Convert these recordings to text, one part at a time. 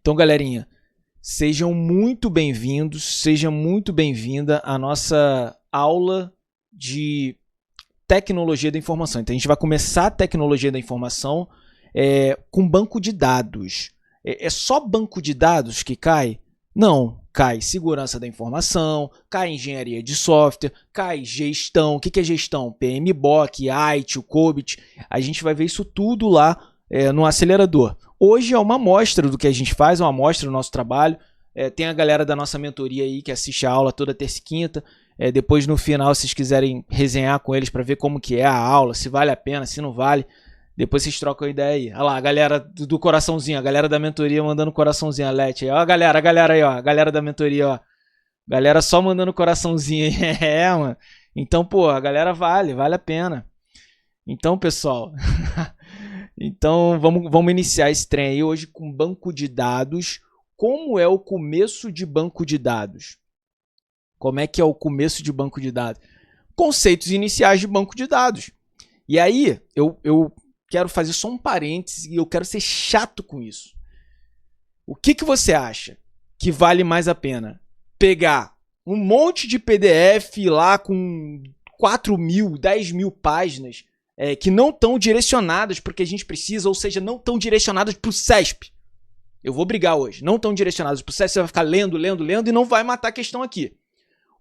Então, galerinha, sejam muito bem-vindos, seja muito bem-vinda à nossa aula de tecnologia da informação. Então, a gente vai começar a tecnologia da informação com banco de dados. É só banco de dados que cai? Não, cai segurança da informação, cai engenharia de software, cai gestão. O que é gestão? PMBOK, IT, o COBIT. A gente vai ver isso tudo lá no acelerador. Hoje é uma amostra do que a gente faz, uma amostra do nosso trabalho. Tem a galera da nossa mentoria aí que assiste a aula toda terça e quinta. Depois, no final, se vocês quiserem resenhar com eles para ver como que é a aula, se vale a pena, se não vale, depois vocês trocam a ideia aí. Olha lá, a galera do coraçãozinho, a galera da mentoria mandando coraçãozinho, a Leti. Ó a galera aí, ó, a galera da mentoria, ó. Galera só mandando coraçãozinho aí. Mano. Então, pô, a galera vale a pena. Então, pessoal, então vamos iniciar esse trem aí hoje com banco de dados. Como é o começo de banco de dados? Como é que é o começo de banco de dados? Conceitos iniciais de banco de dados. E aí, eu quero fazer só um parênteses e eu quero ser chato com isso. O que você acha que vale mais a pena? Pegar um monte de PDF lá com 4.000, 10.000 páginas que não estão direcionadas para o que a gente precisa, ou seja, não estão direcionadas para o CESP. Eu vou brigar hoje. Não estão direcionadas para o CESP, você vai ficar lendo e não vai matar a questão aqui.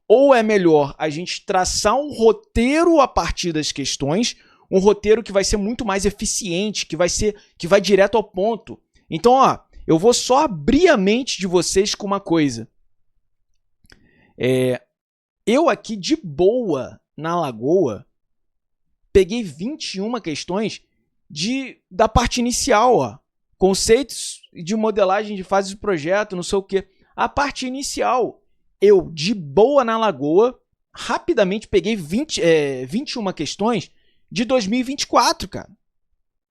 Ou é melhor a gente traçar um roteiro a partir das questões, um roteiro que vai ser muito mais eficiente, que vai direto ao ponto. Então, ó, eu vou só abrir a mente de vocês com uma coisa. Eu aqui, de boa, na Lagoa, peguei 21 questões da parte inicial, ó. Conceitos de modelagem de fase de projeto, não sei o quê. A parte inicial, eu, de boa na Lagoa, rapidamente peguei 21 questões de 2024, cara.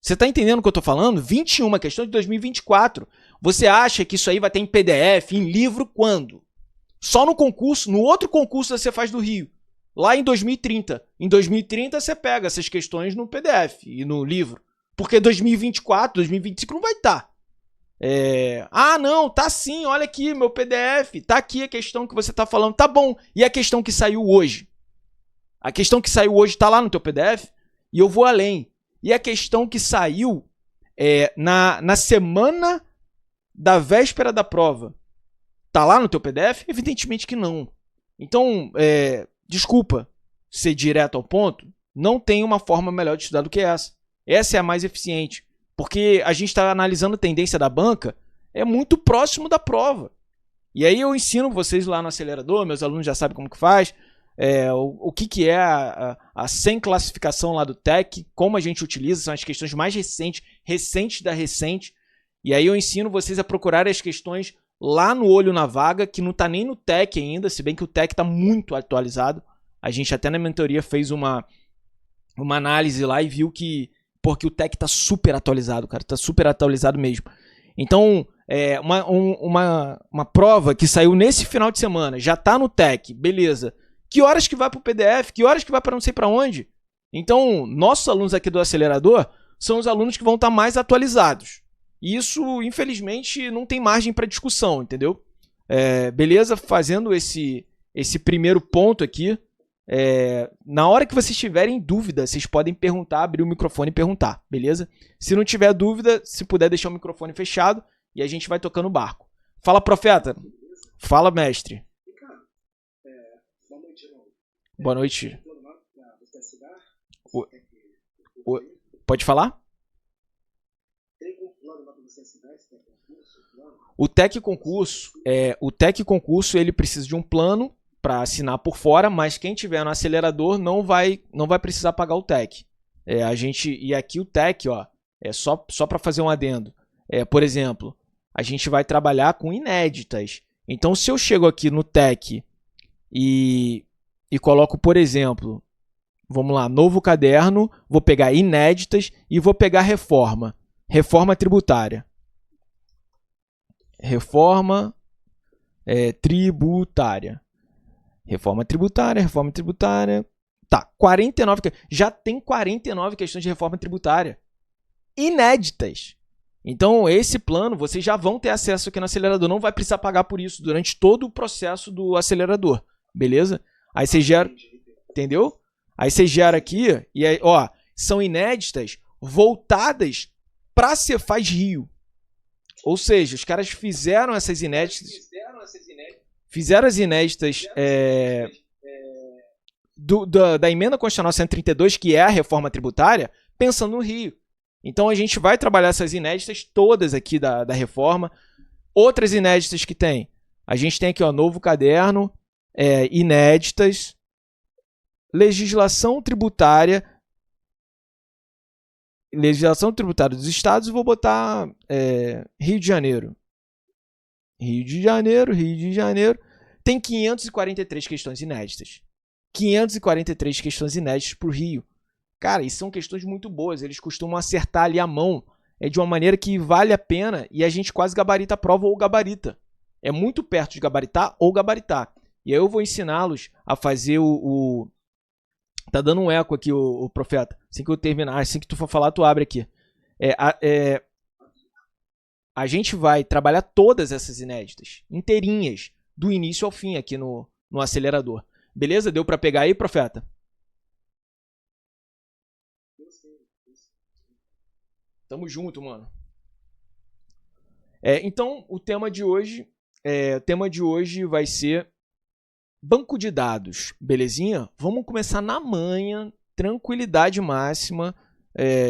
Você tá entendendo o que eu tô falando? 21 questões de 2024. Você acha que isso aí vai ter em PDF, em livro, quando? Só no concurso, no outro concurso da Cefaz do Rio, lá em 2030. Em 2030 você pega essas questões no PDF e no livro. Porque 2024, 2025 não vai estar. Não, tá sim, olha aqui meu PDF, tá aqui a questão que você tá falando, tá bom. E a questão que saiu hoje? A questão que saiu hoje tá lá no teu PDF? E eu vou além. E a questão que saiu na semana da véspera da prova, tá lá no teu PDF? Evidentemente que não. Então, desculpa ser direto ao ponto, não tem uma forma melhor de estudar do que essa. Essa é a mais eficiente, porque a gente está analisando a tendência da banca, é muito próximo da prova. E aí eu ensino vocês lá no acelerador, meus alunos já sabem como que faz, o que é a sem classificação lá do TEC, como a gente utiliza, são as questões mais recentes da recente. E aí eu ensino vocês a procurarem as questões lá no olho na vaga, que não está nem no TEC ainda, se bem que o TEC está muito atualizado. A gente até na mentoria fez uma análise lá e viu que porque o TEC tá super atualizado, cara. Tá super atualizado mesmo. Então, uma prova que saiu nesse final de semana, já tá no TEC, beleza. Que horas que vai pro PDF? Que horas que vai para não sei para onde? Então, nossos alunos aqui do acelerador são os alunos que vão estar mais atualizados. E isso, infelizmente, não tem margem para discussão, entendeu? Beleza? Fazendo esse primeiro ponto aqui, na hora que vocês tiverem dúvida, vocês podem perguntar, abrir o microfone e perguntar, beleza? Se não tiver dúvida, se puder deixar o microfone fechado e a gente vai tocando o barco. Fala, profeta. Fala, mestre. Boa noite, irmão. Boa noite. Pode falar? Tem algum plano para você assinar esse concurso? O TEC concurso, ele precisa de um plano para assinar por fora, mas quem tiver no acelerador não vai precisar pagar o TEC. E aqui o TEC, ó, só para fazer um adendo. Por exemplo, a gente vai trabalhar com inéditas. Então, se eu chego aqui no TEC e coloco, por exemplo, vamos lá, novo caderno, vou pegar inéditas e vou pegar reforma tributária. Reforma tributária. Reforma tributária. Tá, 49. Já tem 49 questões de reforma tributária. Inéditas. Então, esse plano, vocês já vão ter acesso aqui no acelerador. Não vai precisar pagar por isso durante todo o processo do acelerador. Beleza? Aí você gera... Entendeu? Aí você gera aqui, e aí, ó, são inéditas voltadas para a Cefaz Rio. Ou seja, os caras fizeram essas inéditas... Fizeram as inéditas da emenda constitucional 132, que é a reforma tributária, pensando no Rio. Então a gente vai trabalhar essas inéditas todas aqui da reforma. Outras inéditas que tem. A gente tem aqui, ó, novo caderno, inéditas, legislação tributária dos estados, e vou botar Rio de Janeiro. Rio de Janeiro. Tem 543 questões inéditas. 543 questões inéditas para o Rio. Cara, e são questões muito boas. Eles costumam acertar ali a mão de uma maneira que vale a pena e a gente quase gabarita a prova ou gabarita. É muito perto de gabaritar ou gabaritar. E aí eu vou ensiná-los a fazer o... Tá dando um eco aqui, o profeta. Assim que eu terminar, assim que tu for falar, tu abre aqui. A gente vai trabalhar todas essas inéditas, inteirinhas, do início ao fim aqui no acelerador. Beleza? Deu para pegar aí, profeta? Tamo junto, mano. Então, o tema de hoje vai ser banco de dados, belezinha? Vamos começar na manha, tranquilidade máxima.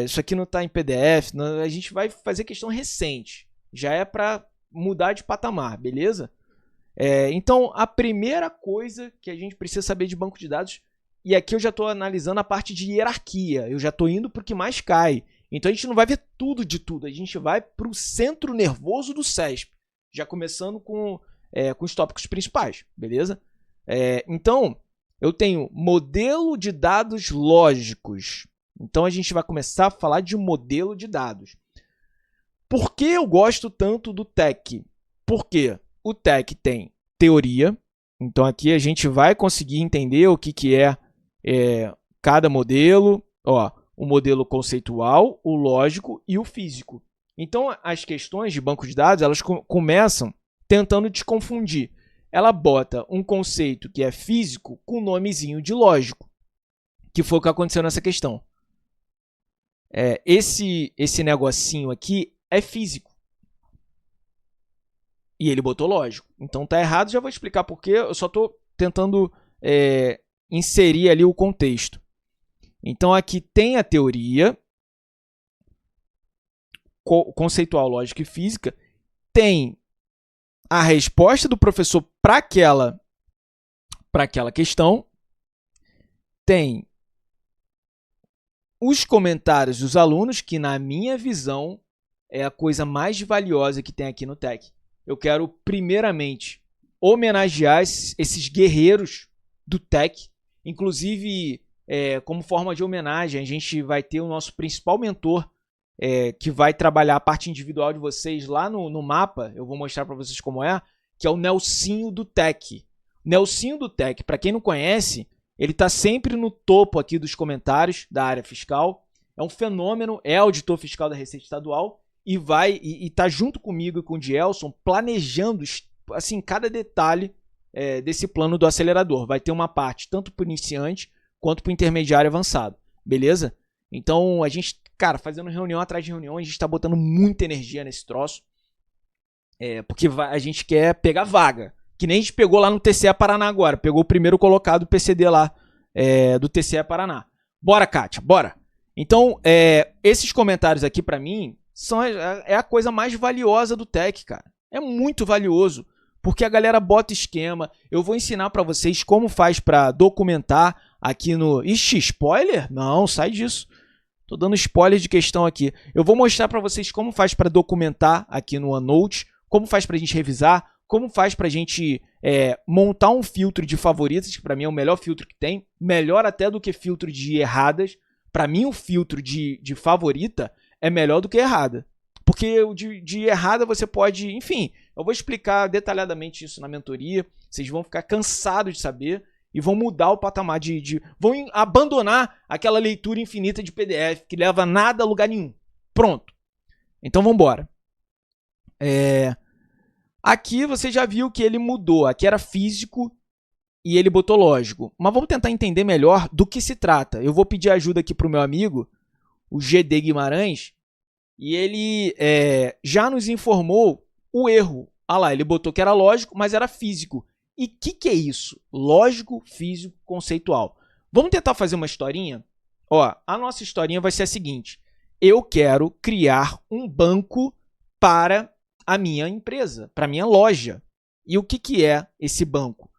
Isso aqui não está em PDF, a gente vai fazer questão recente. Já é para mudar de patamar, beleza? Então, a primeira coisa que a gente precisa saber de banco de dados, e aqui eu já estou analisando a parte de hierarquia, eu já estou indo para o que mais cai. Então a gente não vai ver tudo de tudo, a gente vai para o centro nervoso do CESP, já começando com os tópicos principais, beleza? Então, eu tenho modelo de dados lógicos. Então a gente vai começar a falar de modelo de dados. Por que eu gosto tanto do TEC? Porque o TEC tem teoria, então aqui a gente vai conseguir entender o que é cada modelo. Ó, o modelo conceitual, o lógico e o físico. Então, as questões de banco de dados, elas começam tentando te confundir. Ela bota um conceito que é físico com um nomezinho de lógico, que foi o que aconteceu nessa questão. Esse negocinho aqui é físico. E ele botou lógico. Então tá errado, já vou explicar por quê. Eu só estou tentando inserir ali o contexto. Então aqui tem a teoria conceitual, lógica e física, tem a resposta do professor para aquela questão, tem os comentários dos alunos, que na minha visão é a coisa mais valiosa que tem aqui no TEC. Eu quero primeiramente homenagear esses guerreiros do TEC, inclusive... como forma de homenagem, a gente vai ter o nosso principal mentor, que vai trabalhar a parte individual de vocês lá no mapa. Eu vou mostrar para vocês como que é o Nelsinho do TEC. Nelsinho do TEC, para quem não conhece, ele está sempre no topo aqui dos comentários da área fiscal. É um fenômeno, é auditor fiscal da Receita Estadual e está junto comigo e com o Dielson planejando assim, cada detalhe desse plano do acelerador. Vai ter uma parte tanto para o iniciante quanto para o intermediário avançado, beleza? Então, a gente, cara, fazendo reunião atrás de reunião, a gente está botando muita energia nesse troço, porque a gente quer pegar vaga, que nem a gente pegou lá no TCE Paraná agora, pegou o primeiro colocado do PCD lá, do TCE Paraná. Bora, Kátia, bora! Então, esses comentários aqui, para mim, é a coisa mais valiosa do TEC, cara. É muito valioso, porque a galera bota esquema. Eu vou ensinar para vocês como faz para documentar aqui no... Ixi, spoiler? Não, sai disso. Tô dando spoiler de questão aqui. Eu vou mostrar para vocês como faz para documentar aqui no OneNote, como faz para a gente revisar, como faz para a gente montar um filtro de favoritas, que para mim é o melhor filtro que tem, melhor até do que filtro de erradas. Para mim, o filtro de favorita é melhor do que errada. Porque o de errada você pode... Enfim, eu vou explicar detalhadamente isso na mentoria. Vocês vão ficar cansados de saber e vão mudar o patamar vão abandonar aquela leitura infinita de PDF que leva nada a lugar nenhum. Pronto. Então vamos embora. Aqui você já viu que ele mudou. Aqui era físico e ele botou lógico. Mas vamos tentar entender melhor do que se trata. Eu vou pedir ajuda aqui para o meu amigo, o GD Guimarães, e ele já nos informou o erro. Ah lá, ele botou que era lógico, mas era físico. E o que é isso? Lógico, físico, conceitual. Vamos tentar fazer uma historinha? Ó, a nossa historinha vai ser a seguinte. Eu quero criar um banco para a minha empresa, para a minha loja. E o que é esse banco?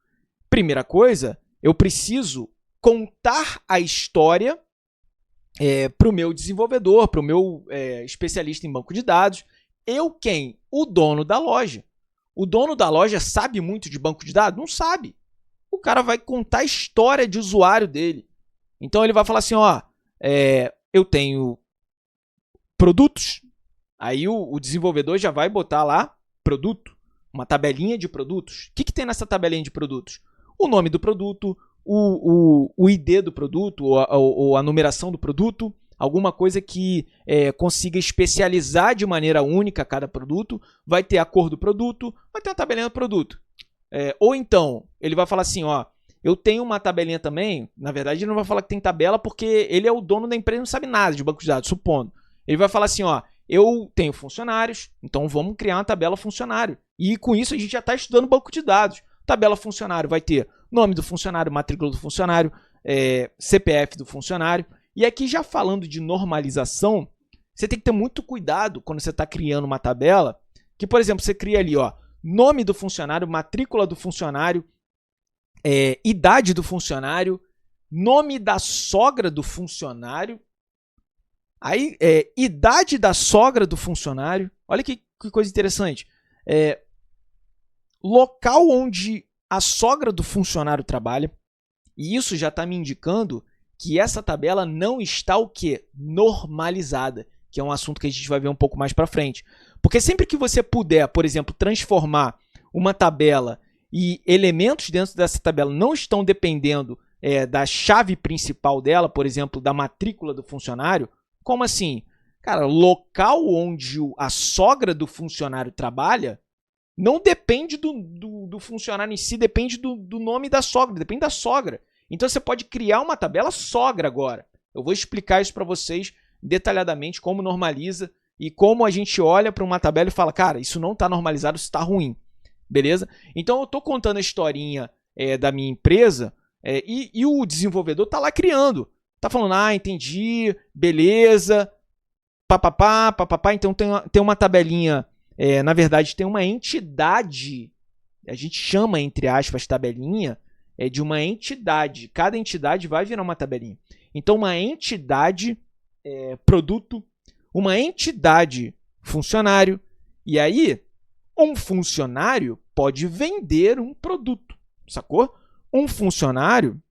Primeira coisa, eu preciso contar a história para o meu desenvolvedor, para o meu especialista em banco de dados. Eu quem? O dono da loja. O dono da loja sabe muito de banco de dados? Não sabe. O cara vai contar a história de usuário dele. Então ele vai falar assim, ó, eu tenho produtos. Aí o desenvolvedor já vai botar lá produto, uma tabelinha de produtos. O que tem nessa tabelinha de produtos? O nome do produto, o ID do produto, ou a numeração do produto, alguma coisa que consiga especializar de maneira única cada produto, vai ter a cor do produto, vai ter uma tabelinha do produto. Ou então, ele vai falar assim, ó, eu tenho uma tabelinha também, na verdade ele não vai falar que tem tabela porque ele é o dono da empresa e não sabe nada de banco de dados, supondo. Ele vai falar assim, ó, eu tenho funcionários, então vamos criar uma tabela funcionário. E com isso a gente já está estudando banco de dados. Tabela funcionário vai ter nome do funcionário, matrícula do funcionário, CPF do funcionário. E aqui já falando de normalização, você tem que ter muito cuidado quando você está criando uma tabela, que, por exemplo, você cria ali, ó, nome do funcionário, matrícula do funcionário, idade do funcionário, nome da sogra do funcionário, aí idade da sogra do funcionário, olha que coisa interessante, local onde a sogra do funcionário trabalha, e isso já está me indicando que essa tabela não está o quê? Normalizada, que é um assunto que a gente vai ver um pouco mais para frente. Porque sempre que você puder, por exemplo, transformar uma tabela e elementos dentro dessa tabela não estão dependendo da chave principal dela, por exemplo, da matrícula do funcionário, como assim? Cara, local onde a sogra do funcionário trabalha não depende do funcionário em si, depende do nome da sogra, depende da sogra. Então você pode criar uma tabela sogra agora. Eu vou explicar isso para vocês detalhadamente, como normaliza e como a gente olha para uma tabela e fala, cara, isso não está normalizado, isso está ruim. Beleza? Então eu estou contando a historinha da minha empresa e o desenvolvedor está lá criando. Está falando, entendi, beleza, papapá, papapá. Então tem uma tabelinha, na verdade tem uma entidade, a gente chama, entre aspas, tabelinha, de uma entidade. Cada entidade vai virar uma tabelinha. Então, uma entidade produto, uma entidade funcionário, e aí um funcionário pode vender um produto, sacou? Um funcionário,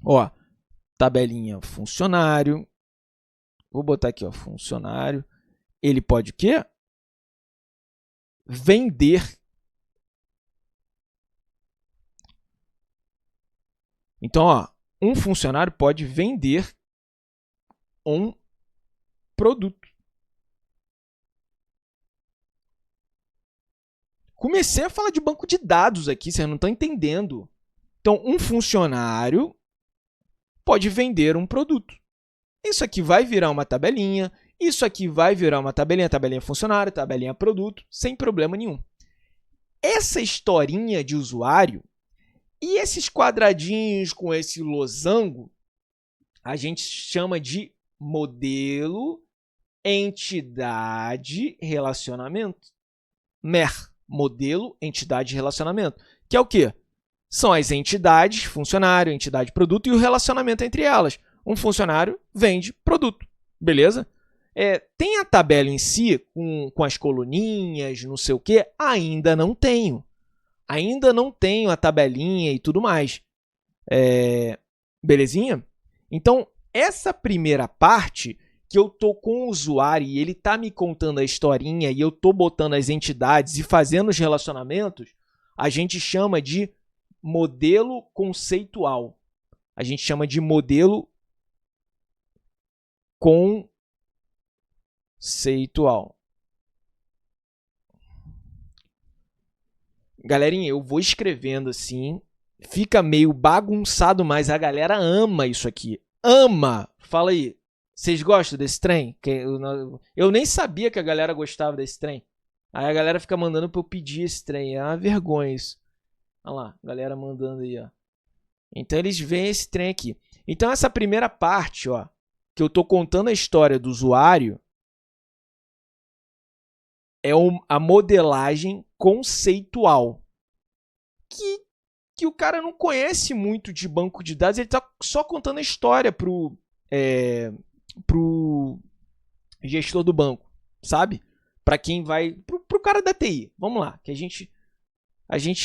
ó, tabelinha funcionário, vou botar aqui, ó, funcionário, ele pode o quê? Vender. Então, ó, um funcionário pode vender um produto. Comecei a falar de banco de dados aqui, vocês não estão entendendo. Então, um funcionário pode vender um produto. Isso aqui vai virar uma tabelinha, isso aqui vai virar uma tabelinha funcionário, tabelinha produto, sem problema nenhum. Essa historinha de usuário e esses quadradinhos com esse losango, a gente chama de modelo, entidade, relacionamento. MER, modelo, entidade, relacionamento. Que é o quê? São as entidades, funcionário, entidade, produto e o relacionamento entre elas. Um funcionário vende produto, beleza? Tem a tabela em si, com as coluninhas, não sei o quê? Ainda não tenho. Ainda não tenho a tabelinha e tudo mais. Belezinha? Então, essa primeira parte que eu tô com o usuário e ele tá me contando a historinha e eu tô botando as entidades e fazendo os relacionamentos, a gente chama de modelo conceitual. A gente chama de modelo conceitual. Galerinha, eu vou escrevendo assim, fica meio bagunçado, mas a galera ama isso aqui. Ama! Fala aí, vocês gostam desse trem? Eu nem sabia que a galera gostava desse trem. Aí a galera fica mandando pra eu pedir esse trem. É uma vergonha isso. Olha lá, a galera mandando aí, ó. Então eles veem esse trem aqui. Então essa primeira parte, ó, que eu tô contando a história do usuário, é a modelagem conceitual. Que o cara não conhece muito de banco de dados, ele está só contando a história pro gestor do banco, sabe? Para quem vai... Pro cara da TI. Vamos lá, que a gente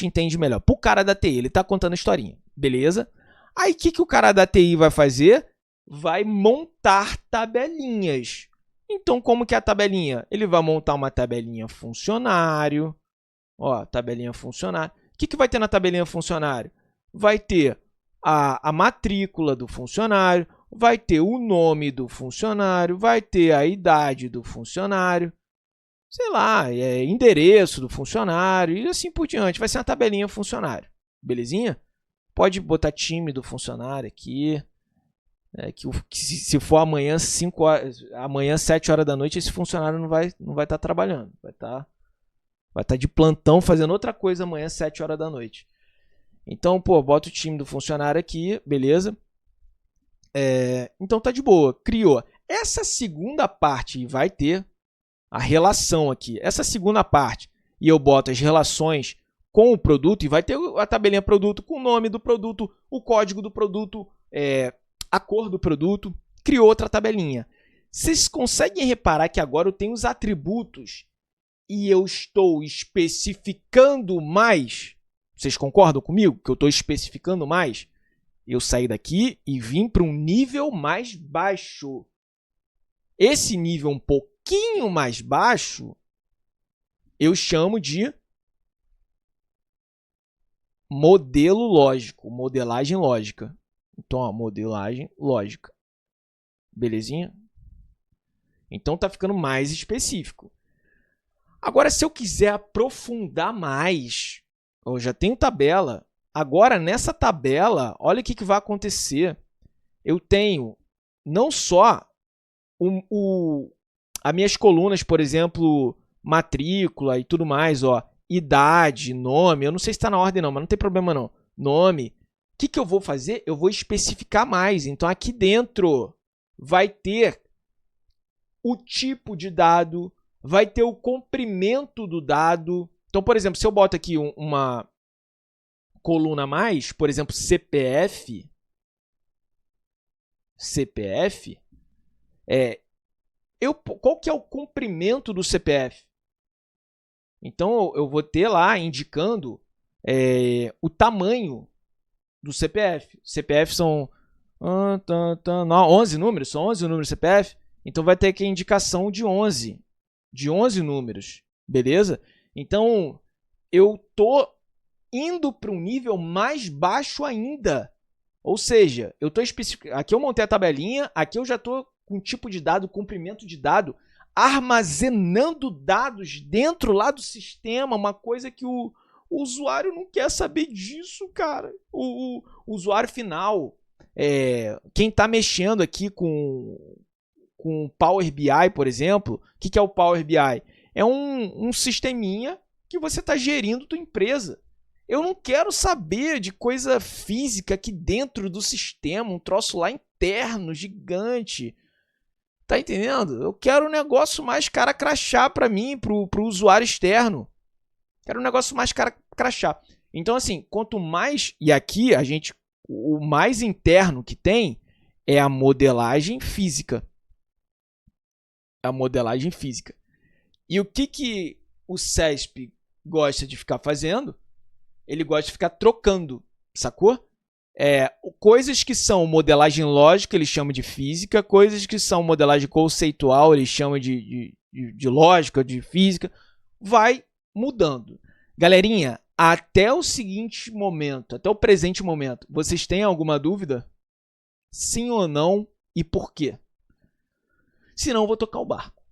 entende melhor. Pro cara da TI, ele está contando a historinha. Beleza? Aí o que o cara da TI vai fazer? Vai montar tabelinhas. Então, como que é a tabelinha? Ele vai montar uma tabelinha funcionário. Ó, tabelinha funcionário. O que vai ter na tabelinha funcionário? Vai ter a matrícula do funcionário, vai ter o nome do funcionário, vai ter a idade do funcionário, sei lá, endereço do funcionário e assim por diante. Vai ser uma tabelinha funcionário. Belezinha? Pode botar time do funcionário aqui. Que se for amanhã, 7 horas da noite, esse funcionário não vai estar trabalhando. Vai estar de plantão fazendo outra coisa amanhã, 7 horas da noite. Então, bota o time do funcionário aqui, beleza? Então tá de boa, criou. Essa segunda parte vai ter a relação aqui. Essa segunda parte, e eu boto as relações com o produto, e vai ter a tabelinha produto com o nome do produto, o código do produto, a cor do produto. Criou outra tabelinha. Vocês conseguem reparar que agora eu tenho os atributos e eu estou especificando mais? Vocês concordam comigo que eu estou especificando mais? Eu saí daqui e vim para um nível mais baixo. Esse nível um pouquinho mais baixo, eu chamo de modelo lógico, modelagem lógica. Então, ó, modelagem lógica. Belezinha? Então, tá ficando mais específico. Agora, se eu quiser aprofundar mais, eu já tenho tabela. Agora, nessa tabela, olha o que vai acontecer. Eu tenho não só as minhas colunas, por exemplo, matrícula e tudo mais, ó, idade, nome. Eu não sei se está na ordem não, mas não tem problema não. Nome. O que eu vou fazer? Eu vou especificar mais. Então, aqui dentro vai ter o tipo de dado, vai ter o comprimento do dado. Então, por exemplo, se eu boto aqui uma coluna a mais, por exemplo, CPF, qual que é o comprimento do CPF? Então, eu vou ter lá indicando o tamanho do CPF. CPF são 11 números, são 11 números CPF. Então, vai ter aqui a indicação de 11 números, beleza? Então, eu estou indo para um nível mais baixo ainda. Ou seja, eu estou especificando. Aqui eu montei a tabelinha, aqui eu já estou com tipo de dado, comprimento de dado, armazenando dados dentro lá do sistema, uma coisa que o usuário não quer saber disso, cara. O usuário final, quem está mexendo aqui com Power BI, por exemplo, o que é o Power BI? É um sisteminha que você está gerindo tua empresa. Eu não quero saber de coisa física aqui dentro do sistema, um troço lá interno, gigante. Tá entendendo? Eu quero um negócio mais cara crachá para mim, pro usuário externo. Quero um negócio mais cara crachá. Então, assim, quanto mais... E aqui, o mais interno que tem é a modelagem física. A modelagem física. E o que o CESP gosta de ficar fazendo? Ele gosta de ficar trocando, sacou? Coisas que são modelagem lógica, ele chama de física. Coisas que são modelagem conceitual, ele chama de lógica, de física. Vai mudando. Galerinha, até o seguinte momento, até o presente momento, vocês têm alguma dúvida? Sim ou não? E por quê? Senão eu vou tocar o barco.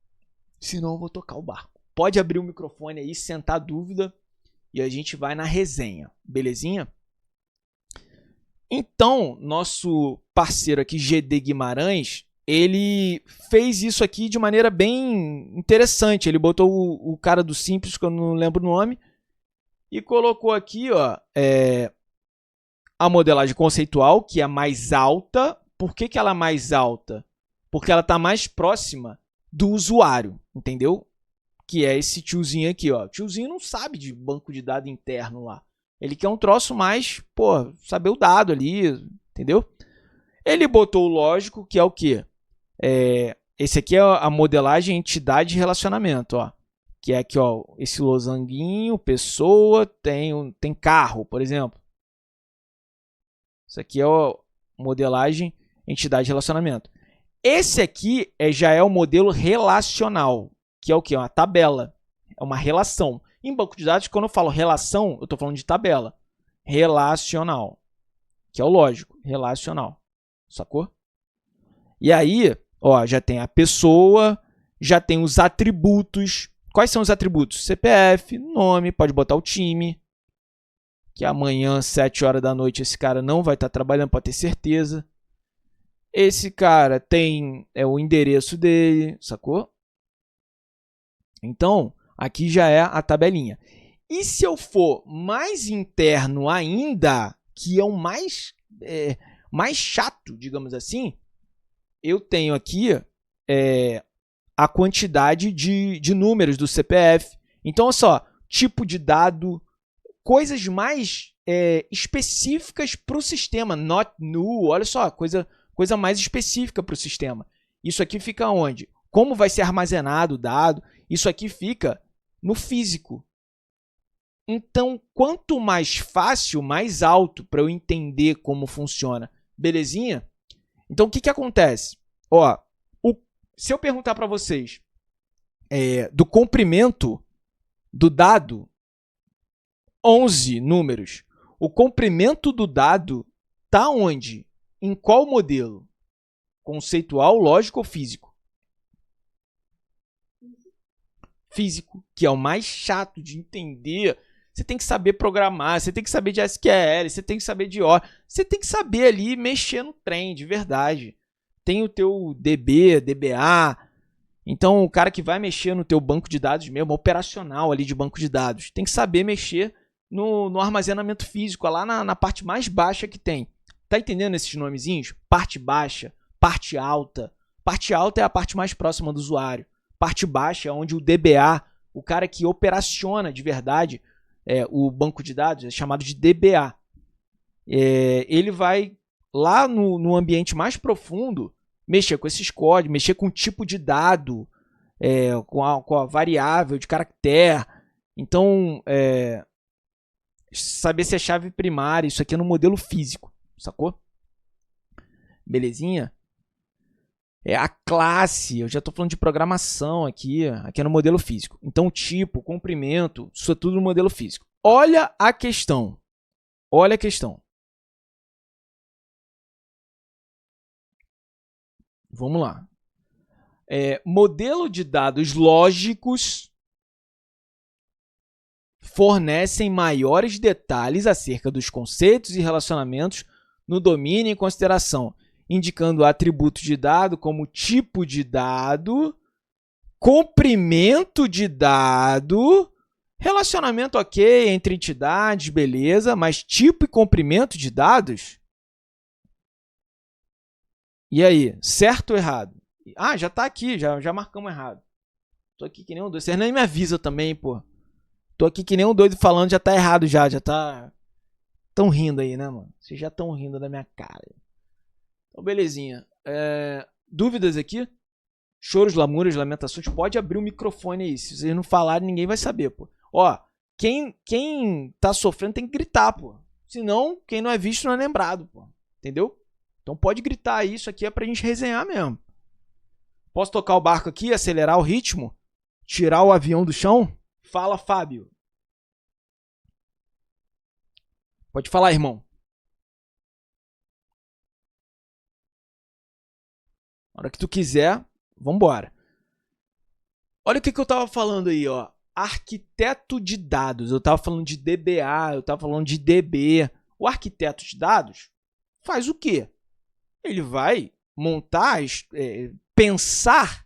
Pode abrir o microfone aí, sentar a dúvida e a gente vai na resenha, belezinha? Então, nosso parceiro aqui, GD Guimarães, ele fez isso aqui de maneira bem interessante. Ele botou o cara do Simples, que eu não lembro o nome, e colocou aqui ó, a modelagem conceitual, que é mais alta. Por que ela é mais alta? Porque ela está mais próxima do usuário, entendeu? Que é esse tiozinho aqui. Ó. O tiozinho não sabe de banco de dados interno lá. Ele quer um troço mais, pô, saber o dado ali, entendeu? Ele botou o lógico, que é o quê? Esse aqui é a modelagem entidade e relacionamento, ó. Que é aqui, ó, esse losanguinho, pessoa, tem carro, por exemplo. Isso aqui é a modelagem entidade e relacionamento. Esse aqui já é o modelo relacional, que é o quê? Uma tabela, é uma relação. Em banco de dados, quando eu falo relação, eu estou falando de tabela. Relacional, que é o lógico, relacional. Sacou? E aí, ó, já tem a pessoa, já tem os atributos. Quais são os atributos? CPF, nome, pode botar o time, que amanhã, 7 horas da noite, esse cara não vai estar trabalhando, pode ter certeza. Esse cara tem o endereço dele, sacou? Então, aqui já é a tabelinha. E se eu for mais interno ainda, que é o mais chato, digamos assim, eu tenho aqui a quantidade de números do CPF. Então, olha só, tipo de dado, coisas mais específicas para o sistema. Not new, olha só, coisa mais específica para o sistema. Isso aqui fica onde? Como vai ser armazenado o dado? Isso aqui fica no físico. Então, quanto mais fácil, mais alto para eu entender como funciona. Belezinha? Então, o que acontece? Ó, se eu perguntar para vocês do comprimento do dado, 11 números. O comprimento do dado está onde? Em qual modelo? Conceitual, lógico ou físico? Físico, que é o mais chato de entender. Você tem que saber programar, você tem que saber de SQL, você tem que saber de OR, você tem que saber ali mexer no trem, de verdade. Tem o teu DB, DBA. Então, o cara que vai mexer no teu banco de dados mesmo, operacional ali de banco de dados, tem que saber mexer no armazenamento físico, lá na parte mais baixa que tem. Tá entendendo esses nomezinhos? Parte baixa, parte alta. Parte alta é a parte mais próxima do usuário. Parte baixa é onde o DBA, o cara que operaciona de verdade o banco de dados, é chamado de DBA. Ele vai lá no ambiente mais profundo mexer com esses códigos, mexer com o tipo de dado, com a variável de caractere. Então, saber se é chave primária, isso aqui é no modelo físico, sacou? Belezinha? A classe, eu já estou falando de programação aqui é no modelo físico. Então, tipo, comprimento, isso é tudo no modelo físico. Olha a questão. Olha a questão. Vamos lá. Modelo de dados lógicos fornecem maiores detalhes acerca dos conceitos e relacionamentos no domínio em consideração, indicando atributos de dado como tipo de dado, comprimento de dado, relacionamento ok entre entidades, beleza, mas tipo e comprimento de dados? E aí, certo ou errado? Ah, já tá aqui, já marcamos errado. Tô aqui que nem um doido. Vocês nem me avisam também, pô. Tô aqui que nem um doido falando, já tá errado já tá... Tão rindo aí, né, mano? Vocês já estão rindo da minha cara. Então, belezinha. Dúvidas aqui? Choros, lamúrias, lamentações. Pode abrir o microfone aí. Se vocês não falarem, ninguém vai saber, pô. Ó, quem tá sofrendo tem que gritar, pô. Senão, quem não é visto não é lembrado, pô. Entendeu? Então pode gritar aí. Isso aqui é pra gente resenhar mesmo. Posso tocar o barco aqui, acelerar o ritmo? Tirar o avião do chão? Fala, Fábio. Pode falar, irmão. Na hora que tu quiser, vambora. Olha o que eu tava falando aí, ó. arquiteto de dados. Eu estava falando de DBA, eu estava falando de DB. O arquiteto de dados faz o quê? Ele vai montar, pensar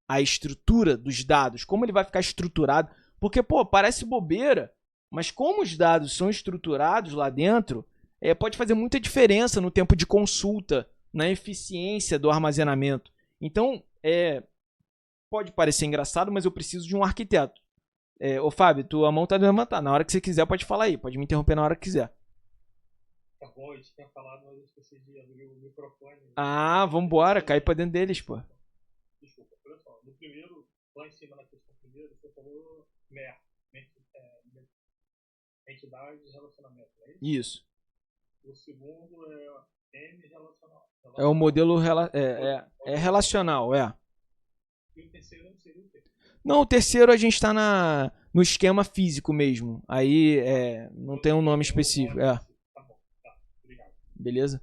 a estrutura dos dados, como ele vai ficar estruturado. Porque, pô, parece bobeira, mas como os dados são estruturados lá dentro, pode fazer muita diferença no tempo de consulta, na eficiência do armazenamento. Então, pode parecer engraçado, mas eu preciso de um arquiteto. Ô Fábio, tua mão tá levantada. Na hora que você quiser, pode falar aí. Pode me interromper na hora que quiser. Tá bom, a gente tinha falado, mas eu esqueci de abrir o microfone. Ah, vambora, cai pra dentro deles, pô. Desculpa, olha só. No primeiro, lá em cima na questão primeiro, você falou MER, entidade de relacionamento, não é isso? Isso. O segundo é M relacional. É o modelo relacional, E o terceiro não seria o quê? Não, o terceiro a gente está no esquema físico mesmo. Aí não tem um nome específico. Tá bom, tá. Obrigado. Beleza?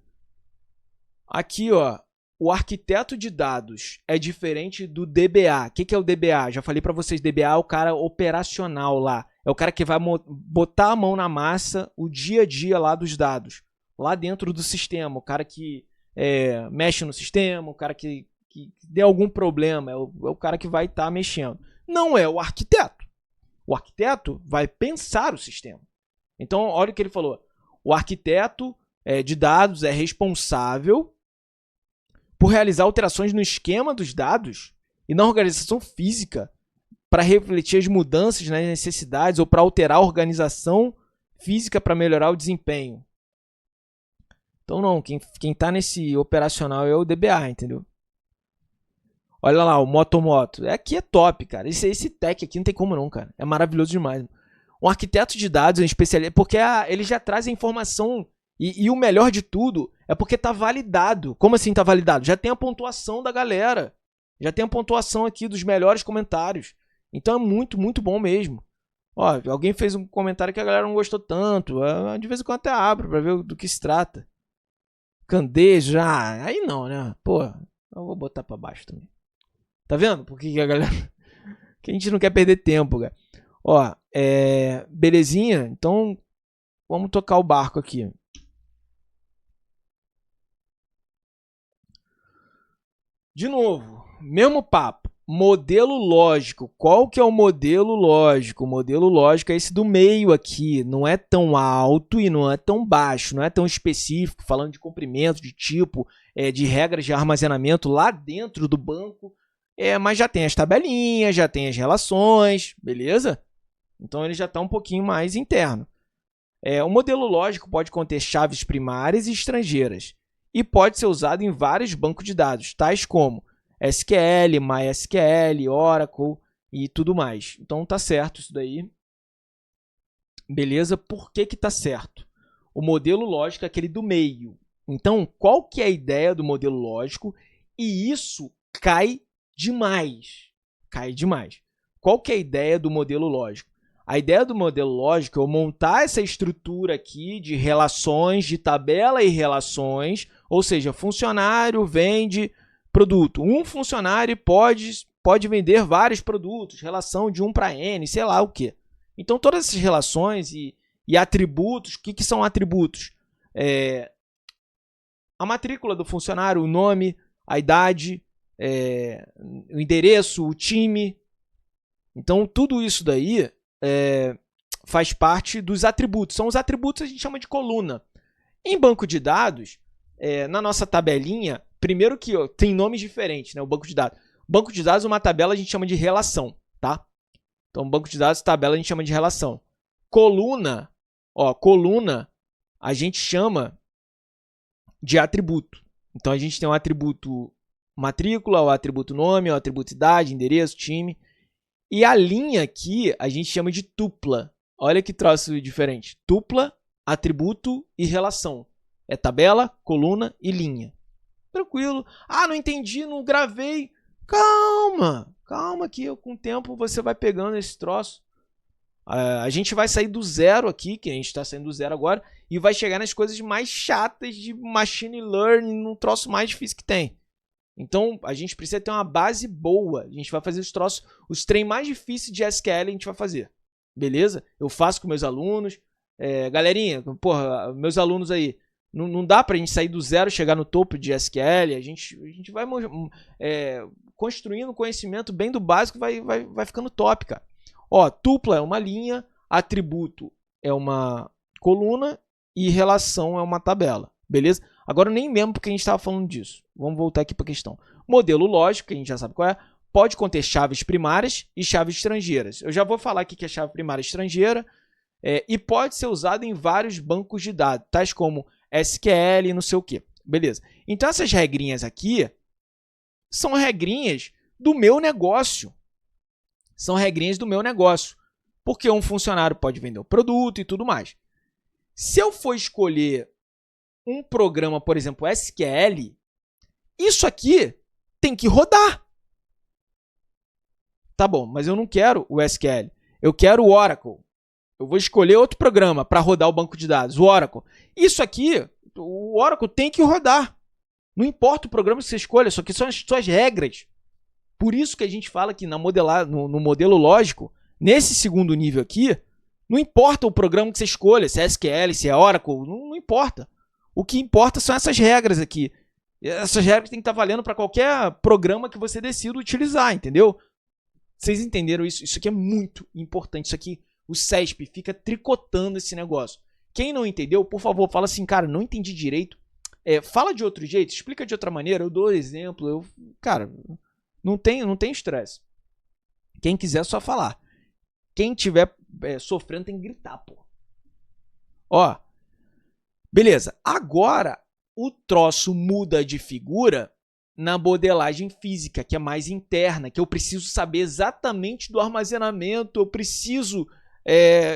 Aqui, ó, o arquiteto de dados é diferente do DBA. O que é o DBA? Já falei para vocês, DBA é o cara operacional lá. É o cara que vai botar a mão na massa o dia a dia lá dos dados. Lá dentro do sistema. O cara que mexe no sistema, o cara que dê algum problema. É o cara que vai estar mexendo. Não é o arquiteto. O arquiteto vai pensar o sistema. Então, olha o que ele falou. O arquiteto de dados é responsável por realizar alterações no esquema dos dados e na organização física para refletir as mudanças nas necessidades ou para alterar a organização física para melhorar o desempenho. Então, não, quem está nesse operacional é o DBA, entendeu? Olha lá, o Motomoto. Aqui é top, cara. Esse tech aqui não tem como não, cara. É maravilhoso demais. Um arquiteto de dados é um especialista, porque ele já traz a informação, e o melhor de tudo é porque tá validado. Como assim tá validado? Já tem a pontuação da galera. Já tem a pontuação aqui dos melhores comentários. Então é muito, muito bom mesmo. Ó, alguém fez um comentário que a galera não gostou tanto. De vez em quando até abro pra ver do que se trata. Candejo, aí não, né? Pô, eu vou botar pra baixo também. Tá vendo? Porque a galera... que a gente não quer perder tempo, cara. Ó, belezinha? Então, vamos tocar o barco aqui. De novo, mesmo papo. Modelo lógico. Qual que é o modelo lógico? O modelo lógico é esse do meio aqui. Não é tão alto e não é tão baixo. Não é tão específico, falando de comprimento, de tipo, de regras de armazenamento lá dentro do banco. Mas já tem as tabelinhas, já tem as relações, beleza? Então ele já está um pouquinho mais interno. O modelo lógico pode conter chaves primárias e estrangeiras e pode ser usado em vários bancos de dados, tais como SQL, MySQL, Oracle e tudo mais. Então tá certo isso daí. Beleza? Por que tá certo? O modelo lógico é aquele do meio. Então, qual que é a ideia do modelo lógico? E isso cai demais. Cai demais. Qual que é a ideia do modelo lógico? A ideia do modelo lógico é eu montar essa estrutura aqui de relações, de tabela e relações, ou seja, funcionário vende produto. Um funcionário pode vender vários produtos, relação de 1 para N, sei lá o quê. Então, todas essas relações e atributos, o que são atributos? A matrícula do funcionário, o nome, a idade, o endereço, o time. Então, tudo isso daí faz parte dos atributos. São os atributos que a gente chama de coluna. Em banco de dados, na nossa tabelinha, primeiro que tem nomes diferentes, né? O banco de dados. Banco de dados, uma tabela a gente chama de relação, tá? Então, banco de dados, tabela a gente chama de relação. Coluna, coluna a gente chama de atributo. Então, a gente tem o atributo matrícula, o atributo nome, o atributo idade, endereço, time. E a linha aqui a gente chama de tupla. Olha que troço diferente. Tupla, atributo e relação. É tabela, coluna e linha. Tranquilo. Não entendi, não gravei. Calma que com o tempo você vai pegando esse troço. A gente vai sair do zero aqui, que a gente está saindo do zero agora, e vai chegar nas coisas mais chatas de machine learning, num troço mais difícil que tem. Então, a gente precisa ter uma base boa. A gente vai fazer os troços, os treinos mais difíceis de SQL a gente vai fazer. Beleza? Eu faço com meus alunos. Galerinha, porra, meus alunos aí, não dá pra gente sair do zero e chegar no topo de SQL. A gente vai construindo conhecimento bem do básico, vai ficando top, cara. Ó, tupla é uma linha, atributo é uma coluna e relação é uma tabela. Beleza? Agora eu nem lembro porque a gente estava falando disso. Vamos voltar aqui para a questão. Modelo lógico, que a gente já sabe qual é, pode conter chaves primárias e chaves estrangeiras. Eu já vou falar aqui que é chave primária estrangeira e pode ser usado em vários bancos de dados, tais como SQL e não sei o que. Beleza. Então essas regrinhas aqui são regrinhas do meu negócio. São regrinhas do meu negócio. Porque um funcionário pode vender o produto e tudo mais. Se eu for escolher um programa, por exemplo, SQL, isso aqui tem que rodar. Tá bom, mas eu não quero o SQL. Eu quero o Oracle. Eu vou escolher outro programa para rodar o banco de dados, o Oracle. Isso aqui, o Oracle tem que rodar. Não importa o programa que você escolha, isso aqui são as suas regras. Por isso que a gente fala que no modelo lógico, nesse segundo nível aqui, não importa o programa que você escolha, se é SQL, se é Oracle, não importa. O que importa são essas regras aqui. Essas regras têm que estar valendo para qualquer programa que você decida utilizar, entendeu? Vocês entenderam isso? Isso aqui é muito importante. Isso aqui, o CESP fica tricotando esse negócio. Quem não entendeu, por favor, fala assim, cara, não entendi direito. Fala de outro jeito, explica de outra maneira, eu dou exemplo. Cara, não tem estresse. Quem quiser é só falar. Quem estiver sofrendo tem que gritar, pô. Ó, beleza. Agora, o troço muda de figura na modelagem física, que é mais interna, que eu preciso saber exatamente do armazenamento, eu preciso,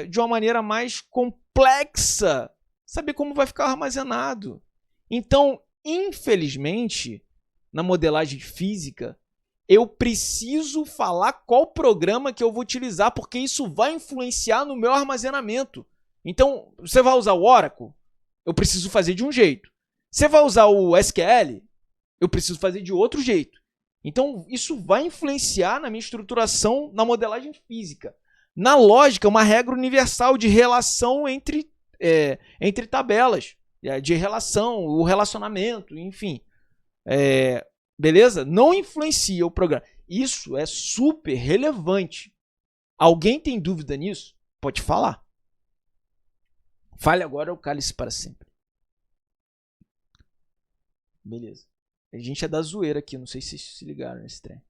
de uma maneira mais complexa, saber como vai ficar armazenado. Então, infelizmente, na modelagem física, eu preciso falar qual programa que eu vou utilizar, porque isso vai influenciar no meu armazenamento. Então, você vai usar o Oracle? Eu preciso fazer de um jeito. Você vai usar o SQL? Eu preciso fazer de outro jeito. Então, isso vai influenciar na minha estruturação na modelagem física. Na lógica, é uma regra universal de relação entre tabelas, de relação, o relacionamento, enfim. Beleza? Não influencia o programa. Isso é super relevante. Alguém tem dúvida nisso? Pode falar. Fale agora ou cale-se para sempre. Beleza. A gente é da zoeira aqui, não sei se vocês se ligaram nesse trem.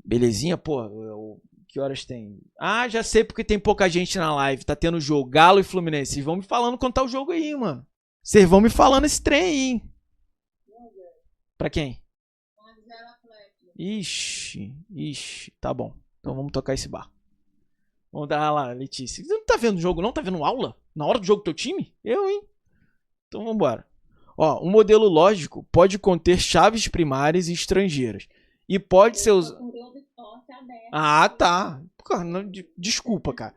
Belezinha? Pô, que horas tem? Ah, já sei porque tem pouca gente na live. Tá tendo jogo Galo e Fluminense. Vocês vão me falando quando tá o jogo aí, mano. Vocês vão me falando esse trem aí, hein? Pra quem? Ixi, tá bom. Então vamos tocar esse barco. Vamos dar lá, Letícia. Você não tá vendo o jogo não? Tá vendo aula? Na hora do jogo do teu time? Eu, hein? Então vamos embora. Ó, um modelo lógico pode conter chaves primárias e estrangeiras. E pode ser usado... Ah, tá. Desculpa, cara.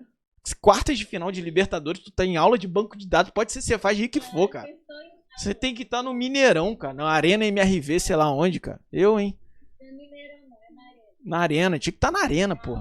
Quartas de final de Libertadores, tu tá em aula de banco de dados. Pode ser você faz o que for, cara. Você tem que estar no Mineirão, cara. Na Arena MRV, sei lá onde, cara. Eu, hein? Na Arena. Tinha que estar na Arena, pô.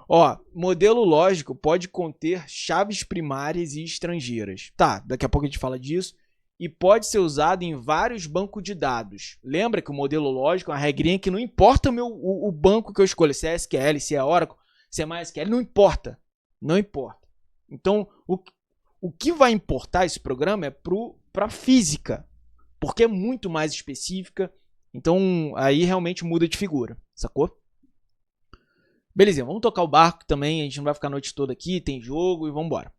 Ó, modelo lógico pode conter chaves primárias e estrangeiras. Tá, daqui a pouco a gente fala disso. E pode ser usado em vários bancos de dados. Lembra que o modelo lógico é uma regrinha que não importa o banco que eu escolho. Se é SQL, se é Oracle, se é MySQL, não importa. Não importa. Então, o que vai importar esse programa é para física. Porque é muito mais específica. Então, aí realmente muda de figura. Sacou? Belezinha, vamos tocar o barco também. A gente não vai ficar a noite toda aqui. Tem jogo e vamos embora.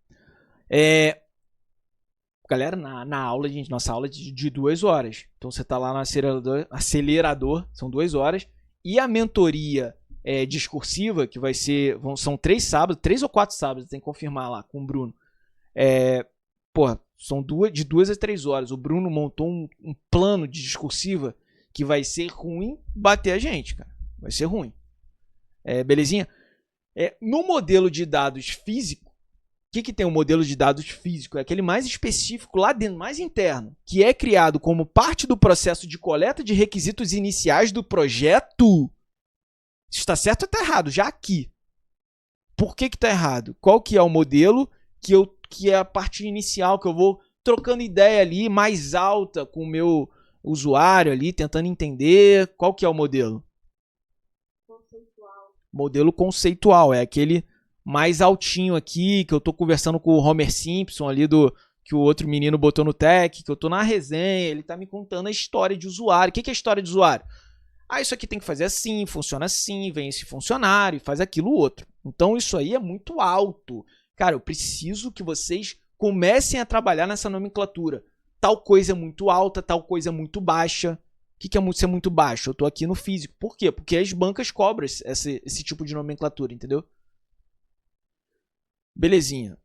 Galera, na aula, gente, nossa aula é de 2 horas. Então você tá lá no acelerador, são 2 horas. E a mentoria discursiva, que vai ser. São 3 sábados, 3 ou 4 sábados, tem que confirmar lá com o Bruno. São de 2 a 3 horas. O Bruno montou um plano de discursiva que vai ser ruim bater a gente, cara. Vai ser ruim. Belezinha? No modelo de dados físico, que tem o modelo de dados físico? É aquele mais específico lá dentro, mais interno, que é criado como parte do processo de coleta de requisitos iniciais do projeto. Isso está certo ou está errado? Já aqui. Por que está errado? Qual que é o modelo que é a parte inicial, que eu vou trocando ideia ali, mais alta com o meu usuário ali, tentando entender qual que é o modelo? Conceitual. Modelo conceitual, é aquele mais altinho aqui, que eu tô conversando com o Homer Simpson ali, que o outro menino botou no tech, que eu tô na resenha, ele tá me contando a história de usuário. O que é a história de usuário? Ah, isso aqui tem que fazer assim, funciona assim, vem esse funcionário, faz aquilo outro. Então isso aí é muito alto. Cara, eu preciso que vocês comecem a trabalhar nessa nomenclatura. Tal coisa é muito alta, tal coisa é muito baixa. O que é ser muito baixo? Eu tô aqui no físico. Por quê? Porque as bancas cobram esse tipo de nomenclatura, entendeu? Belezinha.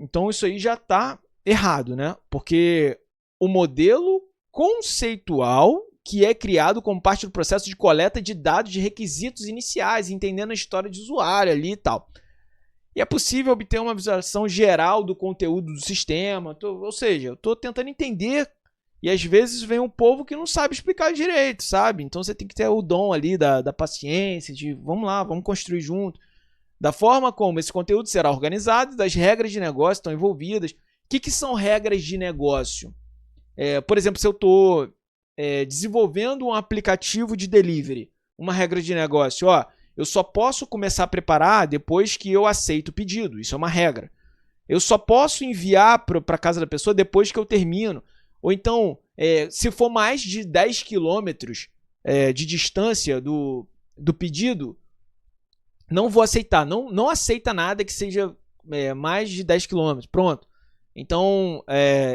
Então isso aí já tá errado, né? Porque o modelo conceitual que é criado como parte do processo de coleta de dados de requisitos iniciais, entendendo a história de usuário ali e tal. E é possível obter uma visualização geral do conteúdo do sistema, ou seja, eu estou tentando entender e às vezes vem um povo que não sabe explicar direito, sabe? Então você tem que ter o dom ali da paciência, de vamos lá, vamos construir junto. Da forma como esse conteúdo será organizado, das regras de negócio que estão envolvidas. O que são regras de negócio? Por exemplo, se eu estou desenvolvendo um aplicativo de delivery, uma regra de negócio, eu só posso começar a preparar depois que eu aceito o pedido, isso é uma regra. Eu só posso enviar para a casa da pessoa depois que eu termino. Ou então, se for mais de 10 quilômetros de distância do pedido, não vou aceitar. Não aceita nada que seja mais de 10 quilômetros. Pronto. Então,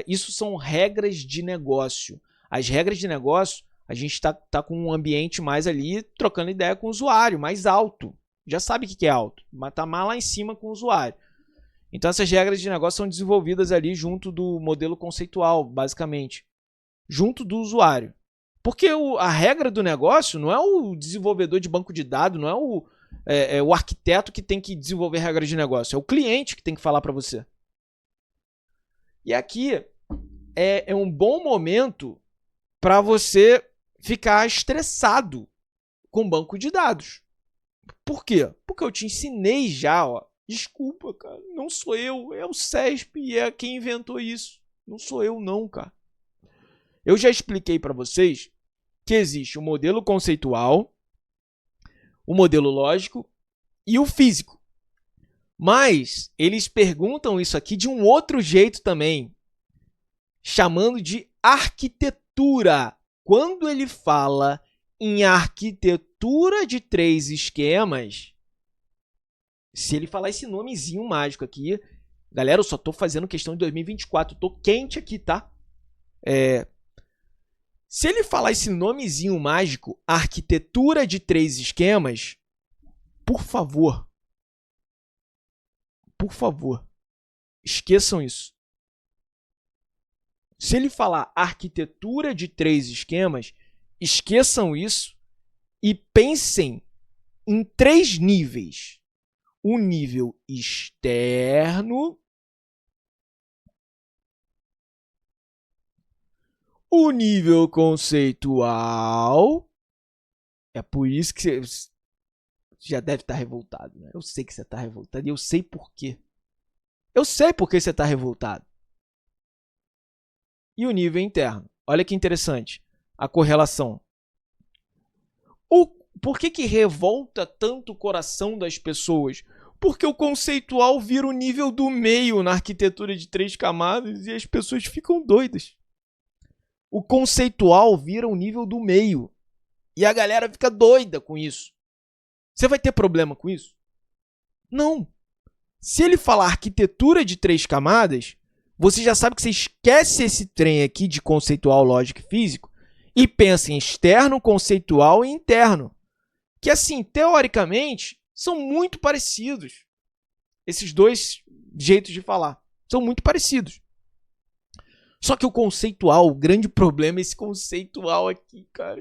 isso são regras de negócio. As regras de negócio, a gente está com um ambiente mais ali, trocando ideia com o usuário, mais alto. Já sabe o que é alto, mas está mais lá em cima com o usuário. Então, essas regras de negócio são desenvolvidas ali junto do modelo conceitual, basicamente. Junto do usuário. Porque a regra do negócio não é o desenvolvedor de banco de dados, não é o arquiteto que tem que desenvolver regras de negócio. É o cliente que tem que falar para você. E aqui é um bom momento para você ficar estressado com banco de dados. Por quê? Porque eu te ensinei já, ó. Desculpa, cara, não sou eu, é o CESP e é quem inventou isso. Não sou eu não, cara. Eu já expliquei para vocês que existe o modelo conceitual, o modelo lógico e o físico. Mas eles perguntam isso aqui de um outro jeito também, chamando de arquitetura. Quando ele fala em arquitetura de 3 esquemas, se ele falar esse nomezinho mágico aqui, galera, eu só tô fazendo questão de 2024, eu tô quente aqui, tá? Se ele falar esse nomezinho mágico, arquitetura de 3 esquemas, por favor, esqueçam isso. Se ele falar arquitetura de 3 esquemas, esqueçam isso e pensem em 3 níveis. O nível externo, o nível conceitual. É por isso que você já deve estar revoltado, né? Eu sei que você está revoltado e eu sei por quê. Eu sei por que você está revoltado. E o nível interno. Olha que interessante a correlação. Por que revolta tanto o coração das pessoas? Porque o conceitual vira o nível do meio na arquitetura de 3 camadas e as pessoas ficam doidas. O conceitual vira o nível do meio e a galera fica doida com isso. Você vai ter problema com isso? Não. Se ele falar arquitetura de 3 camadas, você já sabe que você esquece esse trem aqui de conceitual, lógico e físico e pensa em externo, conceitual e interno. Que, assim, teoricamente, são muito parecidos. Esses dois jeitos de falar são muito parecidos. Só que o conceitual, o grande problema é esse conceitual aqui, cara.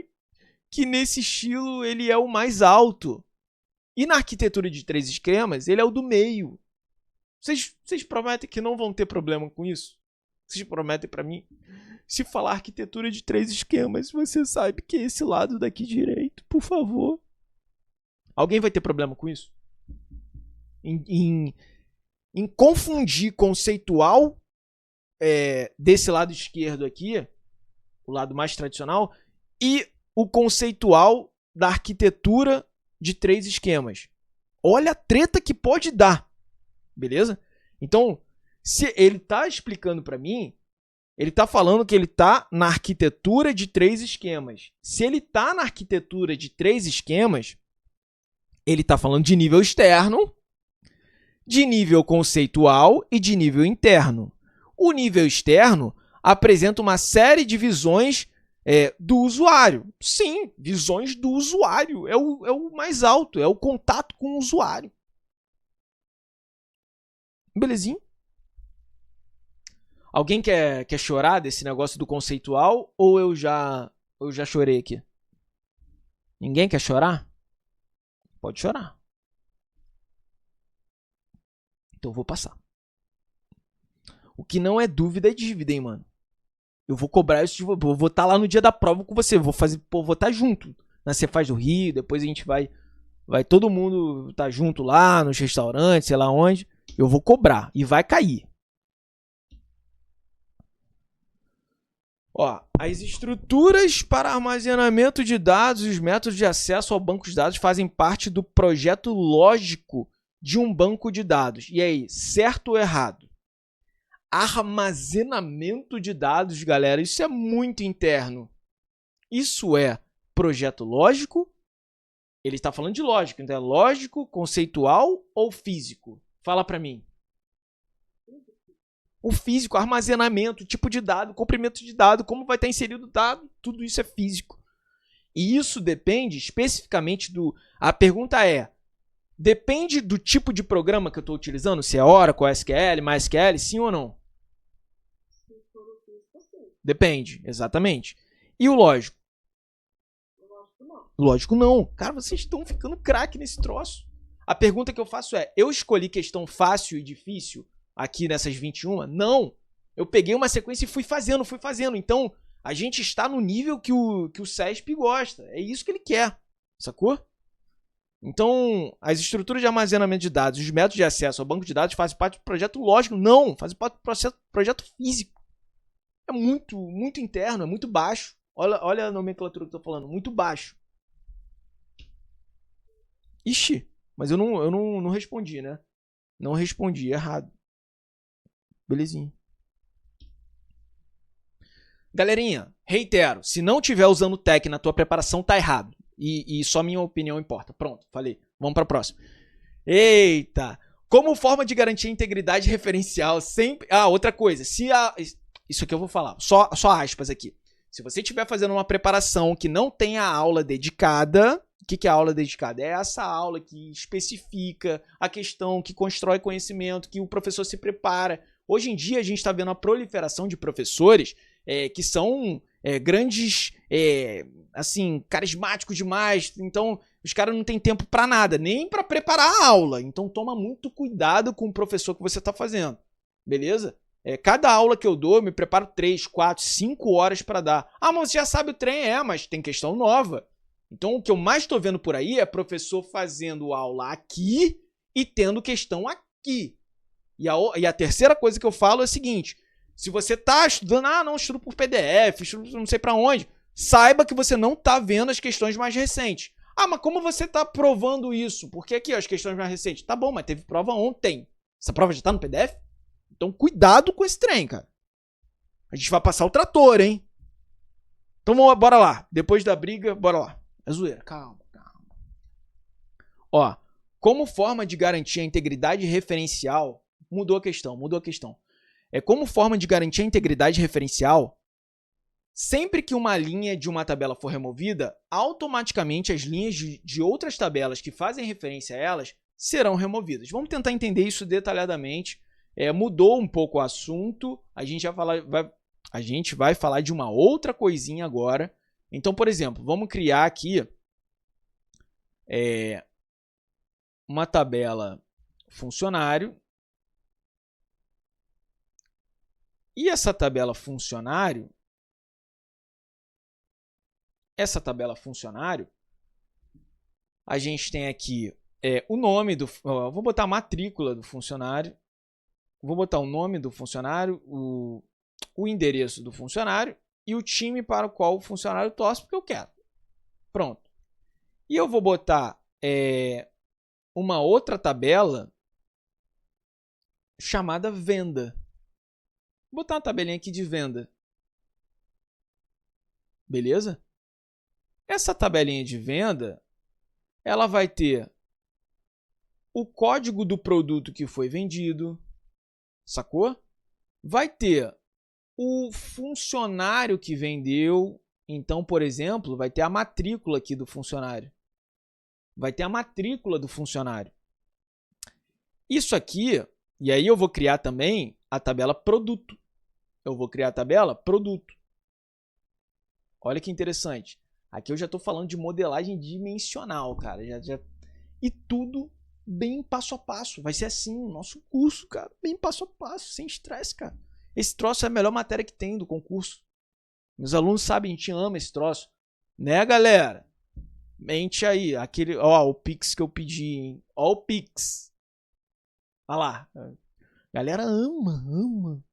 Que nesse estilo ele é o mais alto. E na arquitetura de 3 esquemas, ele é o do meio. Vocês prometem que não vão ter problema com isso? Vocês prometem pra mim? Se falar arquitetura de 3 esquemas, você sabe que é esse lado daqui direito, por favor. Alguém vai ter problema com isso? Em confundir conceitual desse lado esquerdo aqui, o lado mais tradicional, e o conceitual da arquitetura de 3 esquemas. Olha a treta que pode dar, beleza? Então, se ele tá explicando para mim, ele tá falando que ele tá na arquitetura de 3 esquemas. Se ele tá na arquitetura de 3 esquemas, ele tá falando de nível externo, de nível conceitual e de nível interno. O nível externo apresenta uma série de visões do usuário. Sim, visões do usuário. É o mais alto, é o contato com o usuário. Belezinha? Alguém quer chorar desse negócio do conceitual ou eu já chorei aqui? Ninguém quer chorar? Pode chorar. Então eu vou passar. O que não é dúvida é dívida, hein, mano? Eu vou cobrar isso de você. Eu vou estar lá no dia da prova com você. Vou estar junto na Cefaz do Rio. Depois a gente vai todo mundo estar junto lá nos restaurantes, sei lá onde. Eu vou cobrar e vai cair. Ó, as estruturas para armazenamento de dados e os métodos de acesso ao banco de dados fazem parte do projeto lógico de um banco de dados. E aí, certo ou errado? Armazenamento de dados, galera, isso é muito interno. Isso é projeto lógico? Ele está falando de lógica, então é lógico, conceitual ou físico? Fala para mim. O físico, armazenamento, tipo de dado, comprimento de dado, como vai estar inserido o dado, tudo isso é físico. E isso depende especificamente do... A pergunta é, depende do tipo de programa que eu estou utilizando, se é Oracle, SQL, MySQL, sim ou não? Depende, exatamente. E o lógico? Lógico não. Cara, vocês estão ficando craque nesse troço. A pergunta que eu faço é, eu escolhi questão fácil e difícil aqui nessas 21? Não. Eu peguei uma sequência e fui fazendo. Então, a gente está no nível que o CESP gosta. É isso que ele quer. Sacou? Então, as estruturas de armazenamento de dados e os métodos de acesso ao banco de dados fazem parte do projeto lógico? Não. Fazem parte do projeto físico. É muito, muito interno, é muito baixo. Olha a nomenclatura que eu tô falando. Muito baixo. Ixi, mas eu não respondi, né? Não respondi, errado. Belezinha. Galerinha, reitero, se não tiver usando tech na tua preparação, tá errado. E só minha opinião importa. Pronto, falei. Vamos para a próxima. Eita! Como forma de garantir a integridade referencial, sempre... Ah, outra coisa. Isso aqui eu vou falar. Só aspas aqui. Se você estiver fazendo uma preparação que não tenha aula dedicada... O que é a aula dedicada? É essa aula que especifica a questão, que constrói conhecimento, que o professor se prepara. Hoje em dia a gente está vendo a proliferação de professores que são grandes, assim, carismáticos demais. Então os caras não têm tempo para nada, nem para preparar a aula. Então toma muito cuidado com o professor que você está fazendo, beleza? Cada aula que eu dou, eu me preparo 3, 4, 5 horas para dar. Ah, mas você já sabe o trem? Mas tem questão nova. Então, o que eu mais estou vendo por aí é professor fazendo aula aqui e tendo questão aqui. E a terceira coisa que eu falo é a seguinte, se você está estudando, não, estudo por PDF, estudo não sei para onde, saiba que você não está vendo as questões mais recentes. Ah, mas como você está provando isso? Porque aqui, ó, as questões mais recentes. Tá bom, mas teve prova ontem. Essa prova já está no PDF? Então, cuidado com esse trem, cara. A gente vai passar o trator, hein? Então, bora lá. Depois da briga, bora lá. É zoeira. Calma. Ó, como forma de garantir a integridade referencial, mudou a questão. Como forma de garantir a integridade referencial, sempre que uma linha de uma tabela for removida, automaticamente as linhas de outras tabelas que fazem referência a elas serão removidas. Vamos tentar entender isso detalhadamente. Mudou um pouco o assunto, a gente vai falar de uma outra coisinha agora. Então, por exemplo, vamos criar aqui uma tabela funcionário E essa tabela funcionário, a gente tem aqui o nome do... vou botar a matrícula do funcionário, vou botar o nome do funcionário, o endereço do funcionário e o time para o qual o funcionário torce, porque eu quero. Pronto. E eu vou botar uma outra tabela chamada venda. Vou botar uma tabelinha aqui de venda. Beleza? Essa tabelinha de venda, ela vai ter o código do produto que foi vendido, sacou? Vai ter o funcionário que vendeu. Então, por exemplo, vai ter a matrícula aqui do funcionário. Vai ter a matrícula do funcionário. Isso aqui, e aí eu vou criar também a tabela produto. Eu vou criar a tabela produto. Olha que interessante. Aqui eu já estou falando de modelagem dimensional, cara. E tudo bem passo a passo. Vai ser assim o nosso curso, cara. Bem passo a passo, sem estresse, cara. Esse troço é a melhor matéria que tem do concurso. Meus alunos sabem, a gente ama esse troço. Né, galera? Mente aí. Aquele, ó, o Pix que eu pedi, hein? Ó o Pix. Olha lá. Galera ama.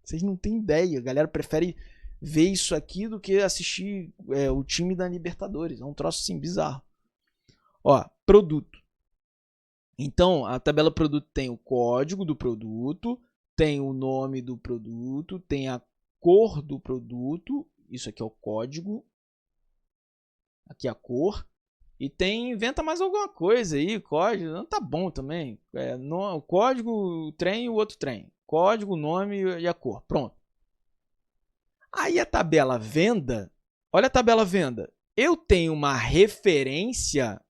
Vocês não têm ideia. A galera prefere ver isso aqui do que assistir o time da Libertadores. É um troço assim bizarro. Ó, produto. Então, a tabela produto tem o código do produto, tem o nome do produto, tem a cor do produto. Isso aqui é o código. Aqui é a cor. E tem, inventa mais alguma coisa aí, código. Não tá bom também. O código, o trem e o outro trem. Código, nome e a cor. Pronto. Aí a tabela venda. Olha a tabela venda. Eu tenho uma referência.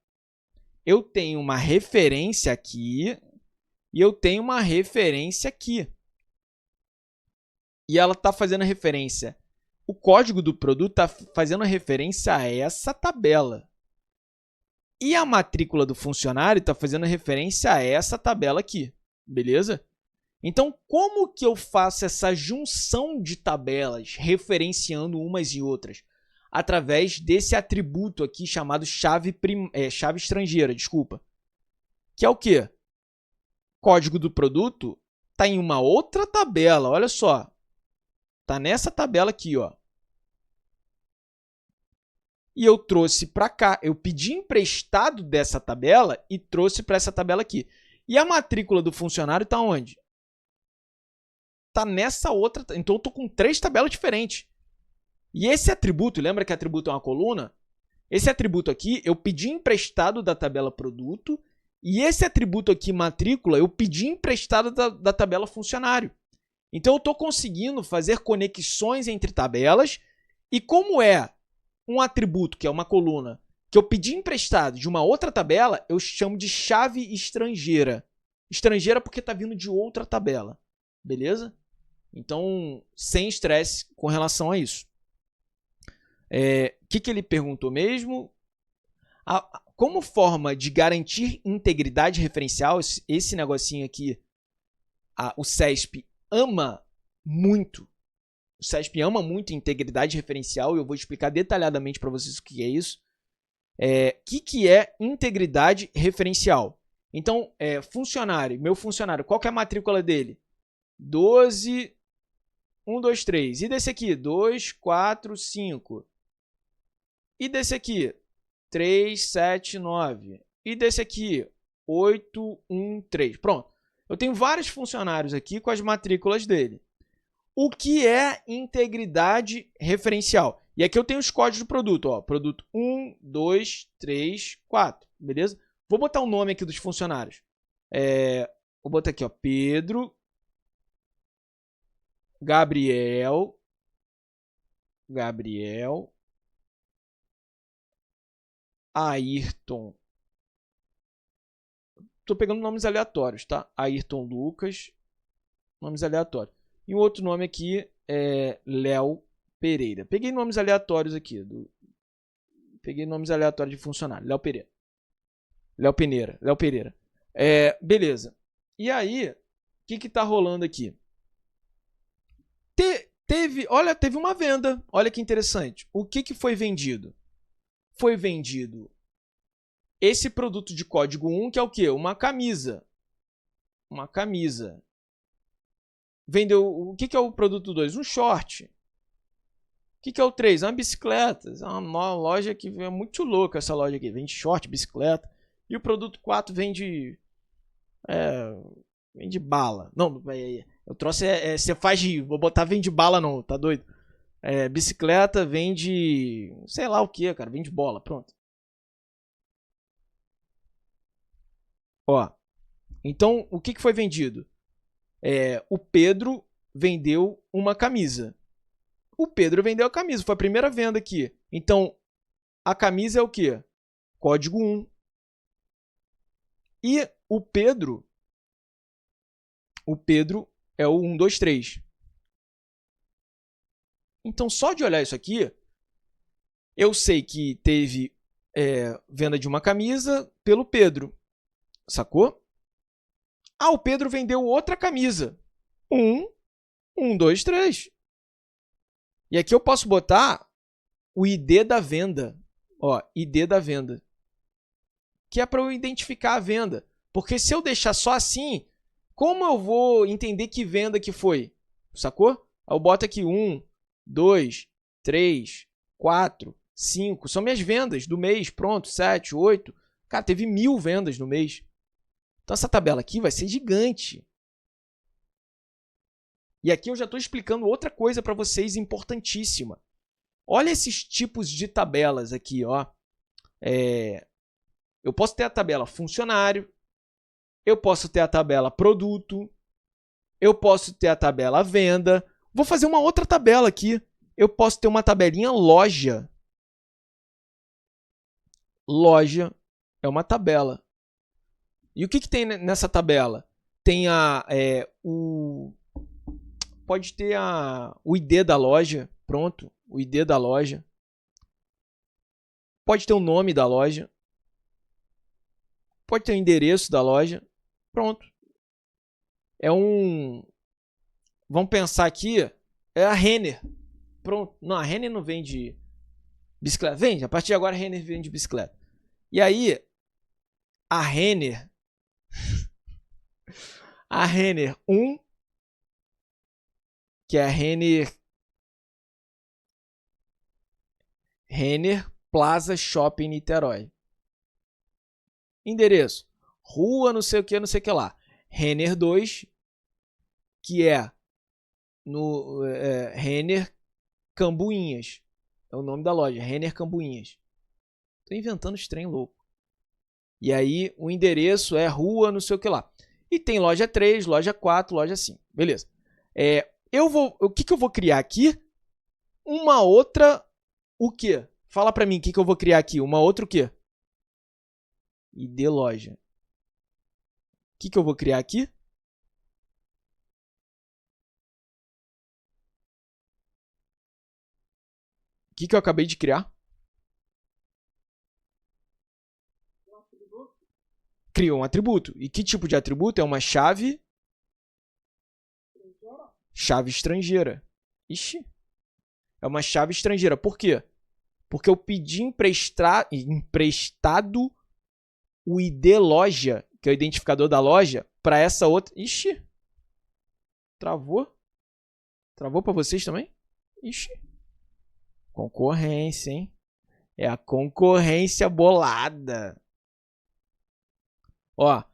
Eu tenho uma referência aqui. E eu tenho uma referência aqui. E ela está fazendo referência. O código do produto está fazendo referência a essa tabela. E a matrícula do funcionário está fazendo referência a essa tabela aqui. Beleza? Então, como que eu faço essa junção de tabelas referenciando umas e outras? Através desse atributo aqui chamado chave estrangeira, desculpa. Que é o quê? Código do produto está em uma outra tabela, olha só. Está nessa tabela aqui, ó. E eu trouxe para cá. Eu pedi emprestado dessa tabela e trouxe para essa tabela aqui. E a matrícula do funcionário está onde? Está nessa outra. Então, eu estou com 3 tabelas diferentes. E esse atributo, lembra que atributo é uma coluna? Esse atributo aqui, eu pedi emprestado da tabela produto. E esse atributo aqui, matrícula, eu pedi emprestado da tabela funcionário. Então, eu estou conseguindo fazer conexões entre tabelas. E como é um atributo, que é uma coluna, que eu pedi emprestado de uma outra tabela, eu chamo de chave estrangeira. Estrangeira porque está vindo de outra tabela. Beleza? Então, sem estresse com relação a isso. Que ele perguntou mesmo? Como forma de garantir integridade referencial, esse negocinho aqui, o CESP ama muito. O CESP ama muito integridade referencial e eu vou explicar detalhadamente para vocês o que é isso. Que é integridade referencial? Então, funcionário, meu funcionário, qual que é a matrícula dele? 12, 1, 2, 3. E desse aqui? 2, 4, 5. E desse aqui? 3, 7, 9. E desse aqui? 8, 1, 3. Pronto. Eu tenho vários funcionários aqui com as matrículas dele. O que é integridade referencial? E aqui eu tenho os códigos do produto. Ó, produto 1, 2, 3, 4. Beleza? Vou botar o nome aqui dos funcionários. Vou botar aqui, ó, Pedro, Gabriel, Ayrton. Estou pegando nomes aleatórios, tá? Ayrton Lucas, nomes aleatórios. E um outro nome aqui é Léo Pereira. Peguei nomes aleatórios aqui. Peguei nomes aleatórios de funcionário. Léo Pereira. Beleza. E aí, o que está rolando aqui? teve uma venda. Olha que interessante. O que foi vendido? Foi vendido esse produto de código 1, que é o quê? Uma camisa. Uma camisa. Vendeu. O que é o produto 2? Um short. O que é o 3? Uma bicicleta. É uma loja que é muito louca, essa loja aqui. Vende short, bicicleta. E o produto 4 vende. Vende bala. Não, eu trouxe. Você faz de. Vou botar vende bala, não, tá doido? Bicicleta vende. Sei lá o que, cara. Vende bola. Pronto. Ó. Então, o que foi vendido? O Pedro vendeu uma camisa. O Pedro vendeu a camisa. Foi a primeira venda aqui. Então, a camisa é o quê? Código 1. E o Pedro é o 123. Então, só de olhar isso aqui, eu sei que teve venda de uma camisa pelo Pedro. Sacou? Ah, o Pedro vendeu outra camisa. 1, 2, 3. E aqui eu posso botar o ID da venda. Ó, ID da venda. Que é para eu identificar a venda. Porque se eu deixar só assim, como eu vou entender que venda que foi? Sacou? Eu boto aqui 1, 2, 3, 4, 5. São minhas vendas do mês. Pronto, 7, 8. Cara, teve 1000 vendas no mês. Então essa tabela aqui vai ser gigante. E aqui eu já estou explicando outra coisa para vocês importantíssima. Olha esses tipos de tabelas aqui, ó. Eu posso ter a tabela funcionário, eu posso ter a tabela produto, eu posso ter a tabela venda. Vou fazer uma outra tabela aqui. Eu posso ter uma tabelinha loja. Loja é uma tabela. E o que tem nessa tabela? Tem pode ter o ID da loja. Pronto, o ID da loja. Pode ter o nome da loja. Pode ter o endereço da loja. Pronto. Vamos pensar aqui. É a Renner. Pronto. Não, a Renner não vende bicicleta. Vende. A partir de agora a Renner vende bicicleta. E aí, a Renner. A Renner 1. Que é a Renner Plaza Shopping Niterói. Endereço. Rua não sei o que lá. Renner 2, que é no Renner Cambuinhas. É o nome da loja, Renner Cambuinhas. Tô inventando esse trem louco. E aí o endereço é rua não sei o que lá. E tem loja 3, loja 4, loja 5. Beleza. O que eu vou criar aqui? Uma outra... O quê? Fala pra mim o que eu vou criar aqui. Uma outra o quê? ID loja. O que eu vou criar aqui? O que eu acabei de criar? Criou um atributo. E que tipo de atributo? É uma chave... Chave estrangeira. Ixi. É uma chave estrangeira. Por quê? Porque eu pedi emprestado o ID loja, que é o identificador da loja, para essa outra. Ixi. Travou? Travou para vocês também? Ixi. Concorrência, hein? É a concorrência bolada. Ó.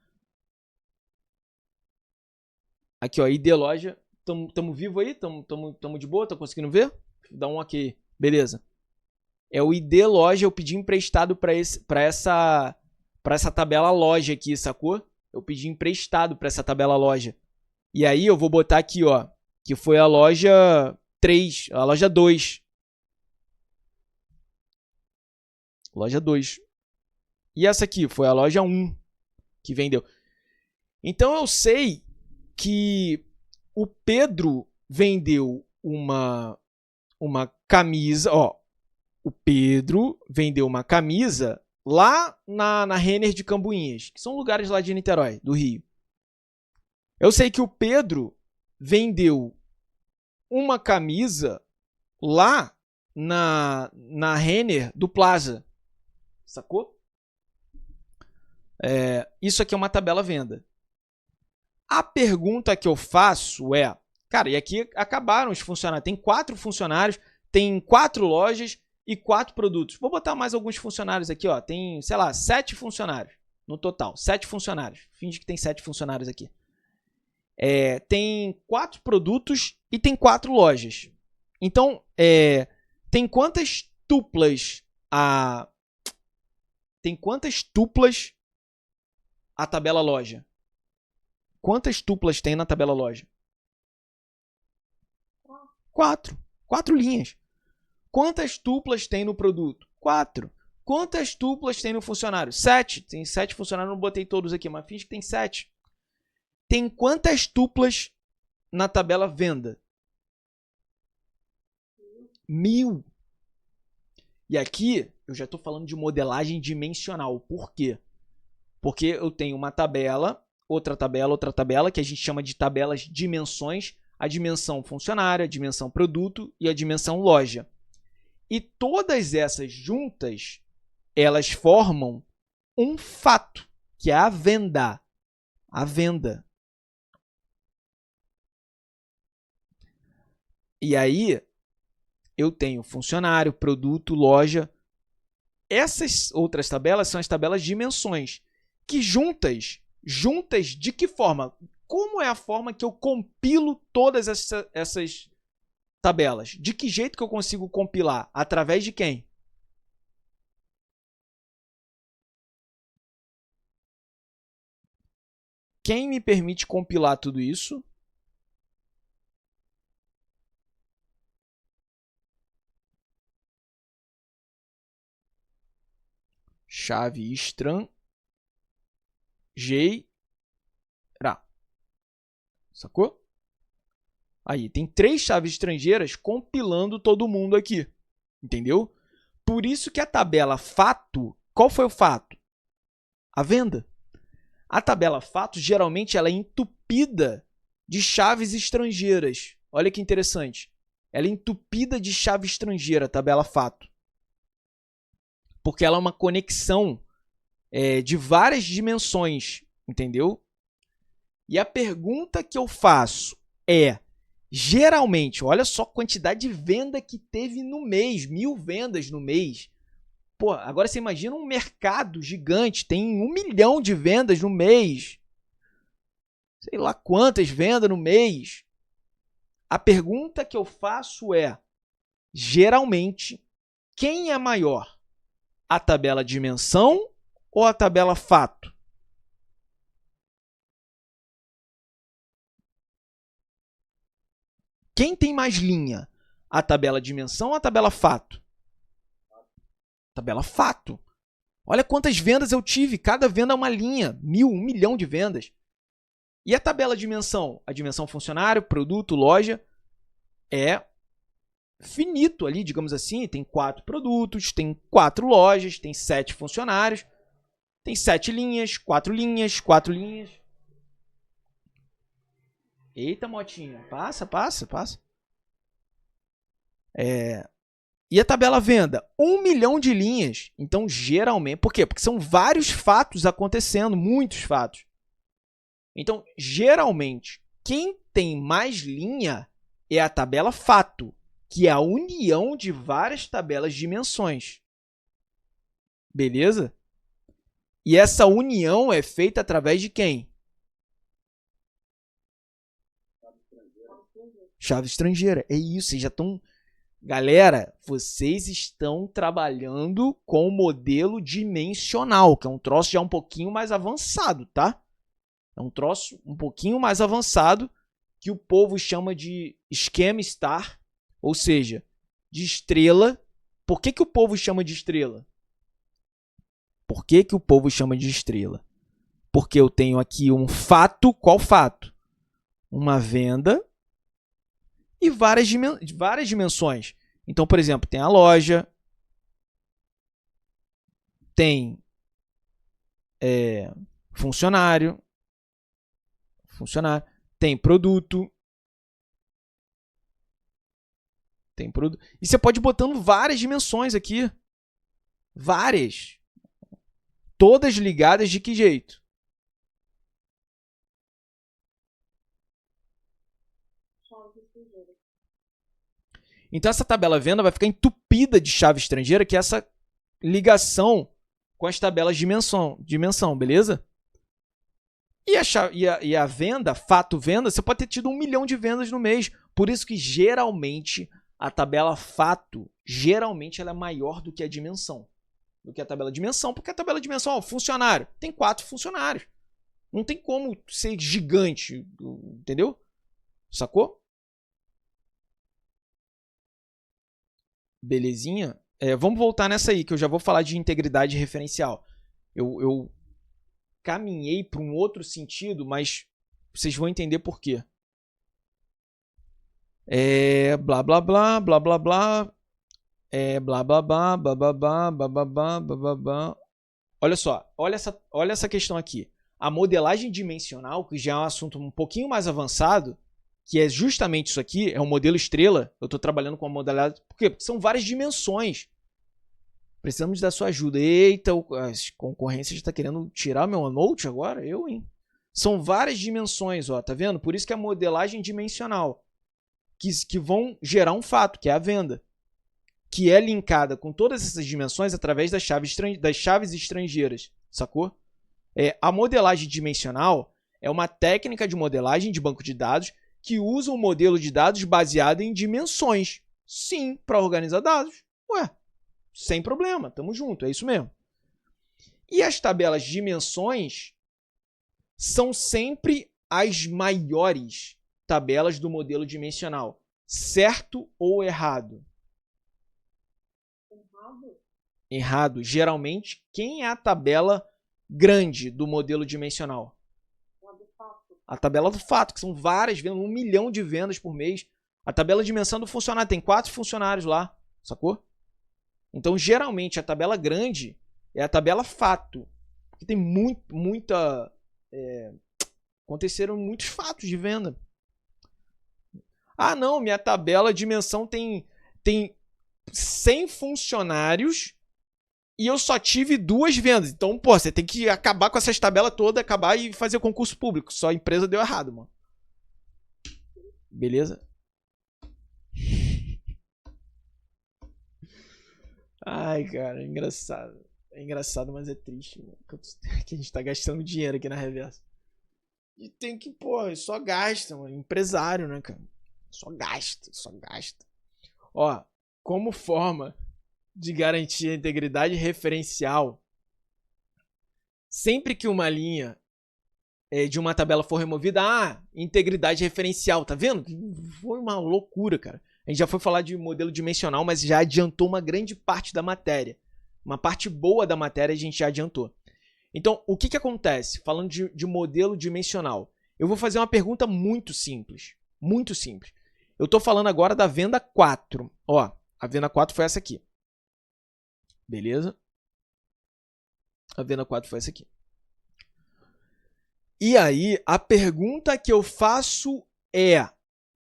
Aqui, ó. ID loja. Tamo vivo aí? Tamo de boa? Tá conseguindo ver? Dá um ok. Beleza. É o ID loja. Eu pedi emprestado para essa tabela loja aqui, sacou? Eu pedi emprestado para essa tabela loja. E aí eu vou botar aqui, ó. Que foi a loja 3. A loja 2. Loja 2. E essa aqui foi a loja 1 que vendeu. Então eu sei que o Pedro vendeu uma camisa, ó. O Pedro vendeu uma camisa lá na Renner de Cambuinhas, que são lugares lá de Niterói, do Rio. Eu sei que o Pedro vendeu uma camisa lá na Renner do Plaza. Sacou? Isso aqui é uma tabela venda. A pergunta que eu faço é, cara, e aqui acabaram os funcionários. Tem 4 funcionários, tem 4 lojas e 4 produtos. Vou botar mais alguns funcionários aqui, ó. Tem, sei lá, 7 funcionários no total. 7 funcionários. Finge que tem 7 funcionários aqui. Tem 4 produtos e tem 4 lojas. Então, tem quantas tuplas a tabela loja? Quantas tuplas tem na tabela loja? 4. 4 linhas. Quantas tuplas tem no produto? 4. Quantas tuplas tem no funcionário? 7. Tem 7 funcionários, não botei todos aqui, mas finge que tem 7. Tem quantas tuplas na tabela venda? 1000. E aqui eu já estou falando de modelagem dimensional. Por quê? Porque eu tenho uma tabela, outra tabela, que a gente chama de tabelas dimensões, a dimensão funcionário, a dimensão produto e a dimensão loja. E todas essas juntas, elas formam um fato, que é a venda. A venda. E aí, eu tenho funcionário, produto, loja. Essas outras tabelas são as tabelas dimensões, que juntas de que forma? Como é a forma que eu compilo todas essas tabelas? De que jeito que eu consigo compilar? Através de quem? Quem me permite compilar tudo isso? Chave estrangeira. Sacou? Aí, tem 3 chaves estrangeiras compilando todo mundo aqui. Entendeu? Por isso que a tabela fato, qual foi o fato? A venda. A tabela fato, geralmente, ela é entupida de chaves estrangeiras. Olha que interessante. Ela é entupida de chave estrangeira, a tabela fato. Porque ela é uma conexão de várias dimensões, entendeu? E a pergunta que eu faço é, geralmente, olha só a quantidade de venda que teve no mês, 1000 vendas no mês. Pô, agora você imagina um mercado gigante, tem 1 milhão de vendas no mês. Sei lá quantas vendas no mês. A pergunta que eu faço é, geralmente, quem é maior? A tabela dimensão ou a tabela fato? Quem tem mais linha? A tabela dimensão ou a tabela fato? Tabela fato. Olha quantas vendas eu tive. Cada venda é uma linha. 1000, 1 milhão de vendas. E a tabela dimensão? A dimensão funcionário, produto, loja é finito ali, digamos assim. Tem 4 produtos, tem 4 lojas, tem 7 funcionários, tem 7 linhas, 4 linhas, 4 linhas. Eita, motinha. Passa. E a tabela venda? 1 milhão de linhas. Então, geralmente... Por quê? Porque são vários fatos acontecendo, muitos fatos. Então, geralmente, quem tem mais linha é a tabela fato, que é a união de várias tabelas de dimensões. Beleza? E essa união é feita através de quem? Chave estrangeira. É isso, vocês já estão... Galera, vocês estão trabalhando com o modelo dimensional, que é um troço já um pouquinho mais avançado, tá? É um troço um pouquinho mais avançado que o povo chama de esquema star, ou seja, de estrela. Por que o povo chama de estrela? Por que o povo chama de estrela? Porque eu tenho aqui um fato. Qual fato? Uma venda e várias dimensões. Então, por exemplo, tem a loja, tem funcionário, tem produto, Tem produto. E você pode ir botando várias dimensões aqui. Várias. Todas ligadas de que jeito? Então essa tabela venda vai ficar entupida de chave estrangeira, que é essa ligação com as tabelas de dimensão, beleza? E a venda, fato venda, você pode ter tido 1 milhão de vendas no mês. Por isso que geralmente a tabela fato, geralmente ela é maior do que a dimensão. Do que a tabela dimensão, porque a tabela dimensão, ó, funcionário, tem 4 funcionários. Não tem como ser gigante, entendeu? Sacou? Belezinha? Vamos voltar nessa aí, que eu já vou falar de integridade referencial. Eu caminhei para um outro sentido, mas vocês vão entender por quê. Blá, blá, blá, blá, blá, blá. Blá, blá, blá, blá, blá, blá, blá, blá, blá, blá, blá. Olha só, olha essa questão aqui. A modelagem dimensional, que já é um assunto um pouquinho mais avançado, que é justamente isso aqui, é um modelo estrela. Eu estou trabalhando com a modalidade... Por quê? Porque são várias dimensões. Precisamos da sua ajuda. Eita, a concorrência já está querendo tirar meu OneNote agora? Eu, hein? São várias dimensões, ó, tá vendo? Por isso que é a modelagem dimensional, que vão gerar um fato, que é a venda, que é linkada com todas essas dimensões através das chaves estrangeiras, sacou? A modelagem dimensional é uma técnica de modelagem de banco de dados que usa um modelo de dados baseado em dimensões. Sim, para organizar dados. Ué, sem problema, tamo junto, é isso mesmo. E as tabelas de dimensões são sempre as maiores tabelas do modelo dimensional. Certo ou errado? Errado. Geralmente, quem é a tabela grande do modelo dimensional? A tabela do fato, que são várias vendas, 1 milhão de vendas por mês. A tabela de dimensão do funcionário, tem 4 funcionários lá, sacou? Então, geralmente, a tabela grande é a tabela fato. Porque tem muita... aconteceram muitos fatos de venda. Ah, não, minha tabela de dimensão tem 100 funcionários e eu só tive 2 vendas. Então, pô, você tem que acabar com essas tabelas todas, acabar e fazer concurso público. Só a empresa deu errado, mano. Beleza? Ai, cara, é engraçado. É engraçado, mas é triste, mano. Que a gente tá gastando dinheiro aqui na Reversa. E tem que, pô, só gasta, mano. Empresário, né, cara? Só gasta, só gasta. Ó, como forma de garantir a integridade referencial, sempre que uma linha de uma tabela for removida, integridade referencial, tá vendo? Foi uma loucura, cara. A gente já foi falar de modelo dimensional, mas já adiantou uma grande parte da matéria. Uma parte boa da matéria a gente já adiantou. Então, o que acontece? Falando de modelo dimensional, eu vou fazer uma pergunta muito simples. Muito simples. Eu estou falando agora da venda 4. Ó, a venda 4 foi essa aqui. Beleza? A venda 4 foi essa aqui. E aí, a pergunta que eu faço é,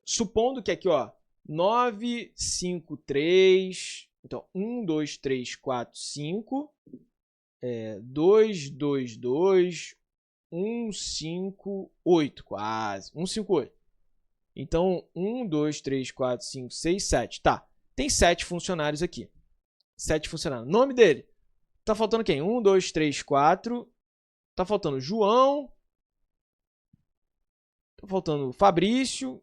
supondo que aqui, ó, 9, 5, 3... Então, 1, 2, 3, 4, 5... 2, 2, 2, 1, 5, 8, quase. 1, 5, 8. Então, 1, 2, 3, 4, 5, 6, 7. Tá, tem 7 funcionários aqui. 7 funcionários. Nome dele. Tá faltando quem? 1, 2, 3, 4. Tá faltando João. Tá faltando Fabrício.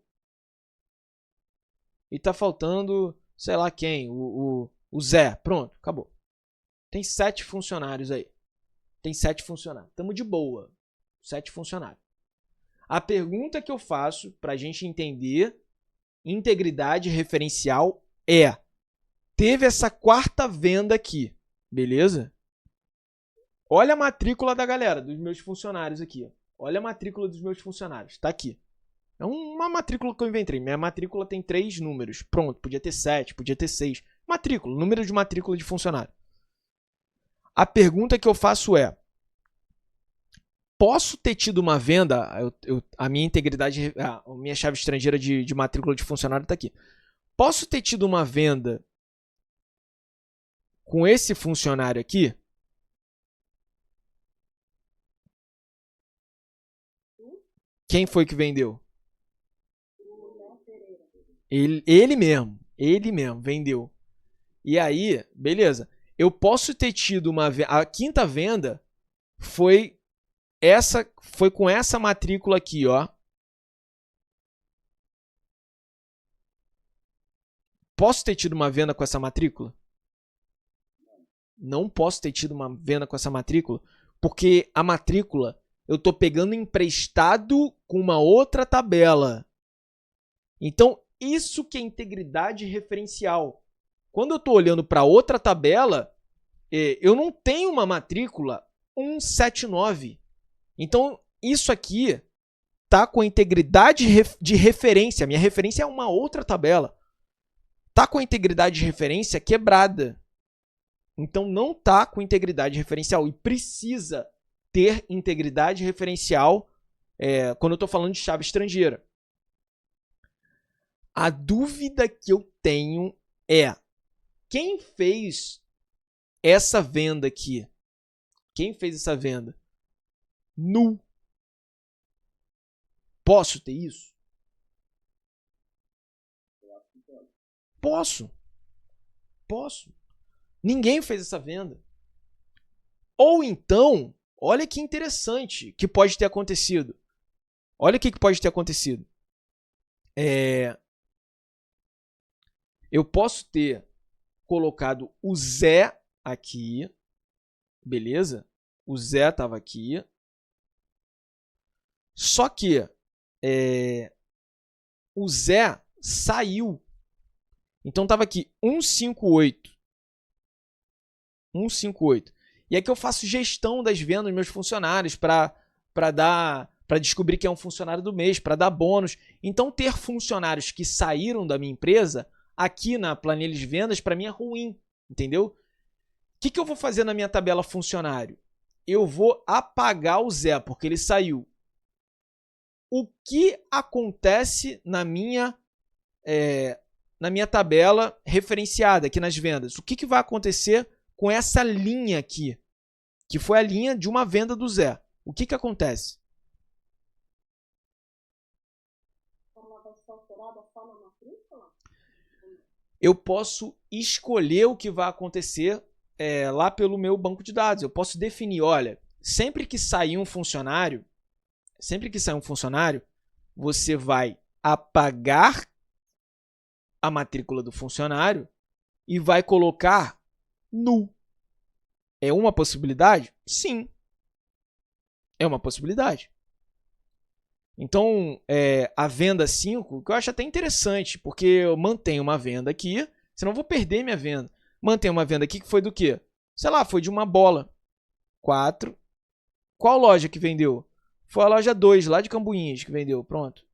E tá faltando, sei lá quem, o Zé. Pronto, acabou. Tem 7 funcionários aí. Tem 7 funcionários. Tamo de boa. 7 funcionários. A pergunta que eu faço para a gente entender integridade referencial é: teve essa 4ª venda aqui, beleza? Olha a matrícula da galera, dos meus funcionários aqui. Olha a matrícula dos meus funcionários. Tá aqui. É uma matrícula que eu inventei. Minha matrícula tem 3 números. Pronto, podia ter 7, podia ter 6. Matrícula, número de matrícula de funcionário. A pergunta que eu faço é: posso ter tido uma venda, a minha integridade, a minha chave estrangeira de matrícula de funcionário está aqui. Posso ter tido uma venda com esse funcionário aqui? Quem foi que vendeu? Ele mesmo vendeu. E aí, beleza. Eu posso ter tido uma venda. A quinta venda foi com essa matrícula aqui, ó. Posso ter tido uma venda com essa matrícula? Não posso ter tido uma venda com essa matrícula, porque a matrícula eu estou pegando emprestado com uma outra tabela. Então, isso que é integridade referencial. Quando eu estou olhando para outra tabela, eu não tenho uma matrícula 179. Então, isso aqui está com a integridade de referência. Minha referência é uma outra tabela. Está com a integridade de referência quebrada. Então, não está com integridade referencial. E precisa ter integridade referencial quando eu estou falando de chave estrangeira. A dúvida que eu tenho é: quem fez essa venda aqui? Quem fez essa venda? Nu. Posso ter isso? Posso. Ninguém fez essa venda. Ou então, olha que interessante que pode ter acontecido. Olha o que pode ter acontecido. Eu posso ter colocado o Zé aqui, beleza? O Zé estava aqui. Só que o Zé saiu. Então estava aqui 158. 158. E aqui eu faço gestão das vendas dos meus funcionários para descobrir quem é um funcionário do mês, para dar bônus. Então ter funcionários que saíram da minha empresa aqui na planilha de vendas para mim é ruim, entendeu? O que eu vou fazer na minha tabela funcionário? Eu vou apagar o Zé porque ele saiu. O que acontece na minha tabela referenciada aqui nas vendas? O que vai acontecer com essa linha aqui, que foi a linha de uma venda do Zé? O que acontece? Eu posso escolher o que vai acontecer lá pelo meu banco de dados. Eu posso definir, olha, sempre que sair um funcionário, você vai apagar a matrícula do funcionário e vai colocar nu. É uma possibilidade? Sim. É uma possibilidade. Então, a venda 5, que eu acho até interessante, porque eu mantenho uma venda aqui, senão eu vou perder minha venda. Mantenho uma venda aqui que foi do quê? Sei lá, foi de uma bola. 4. Qual loja que vendeu? Foi a loja 2, lá de Cambuinhas, que vendeu. Pronto.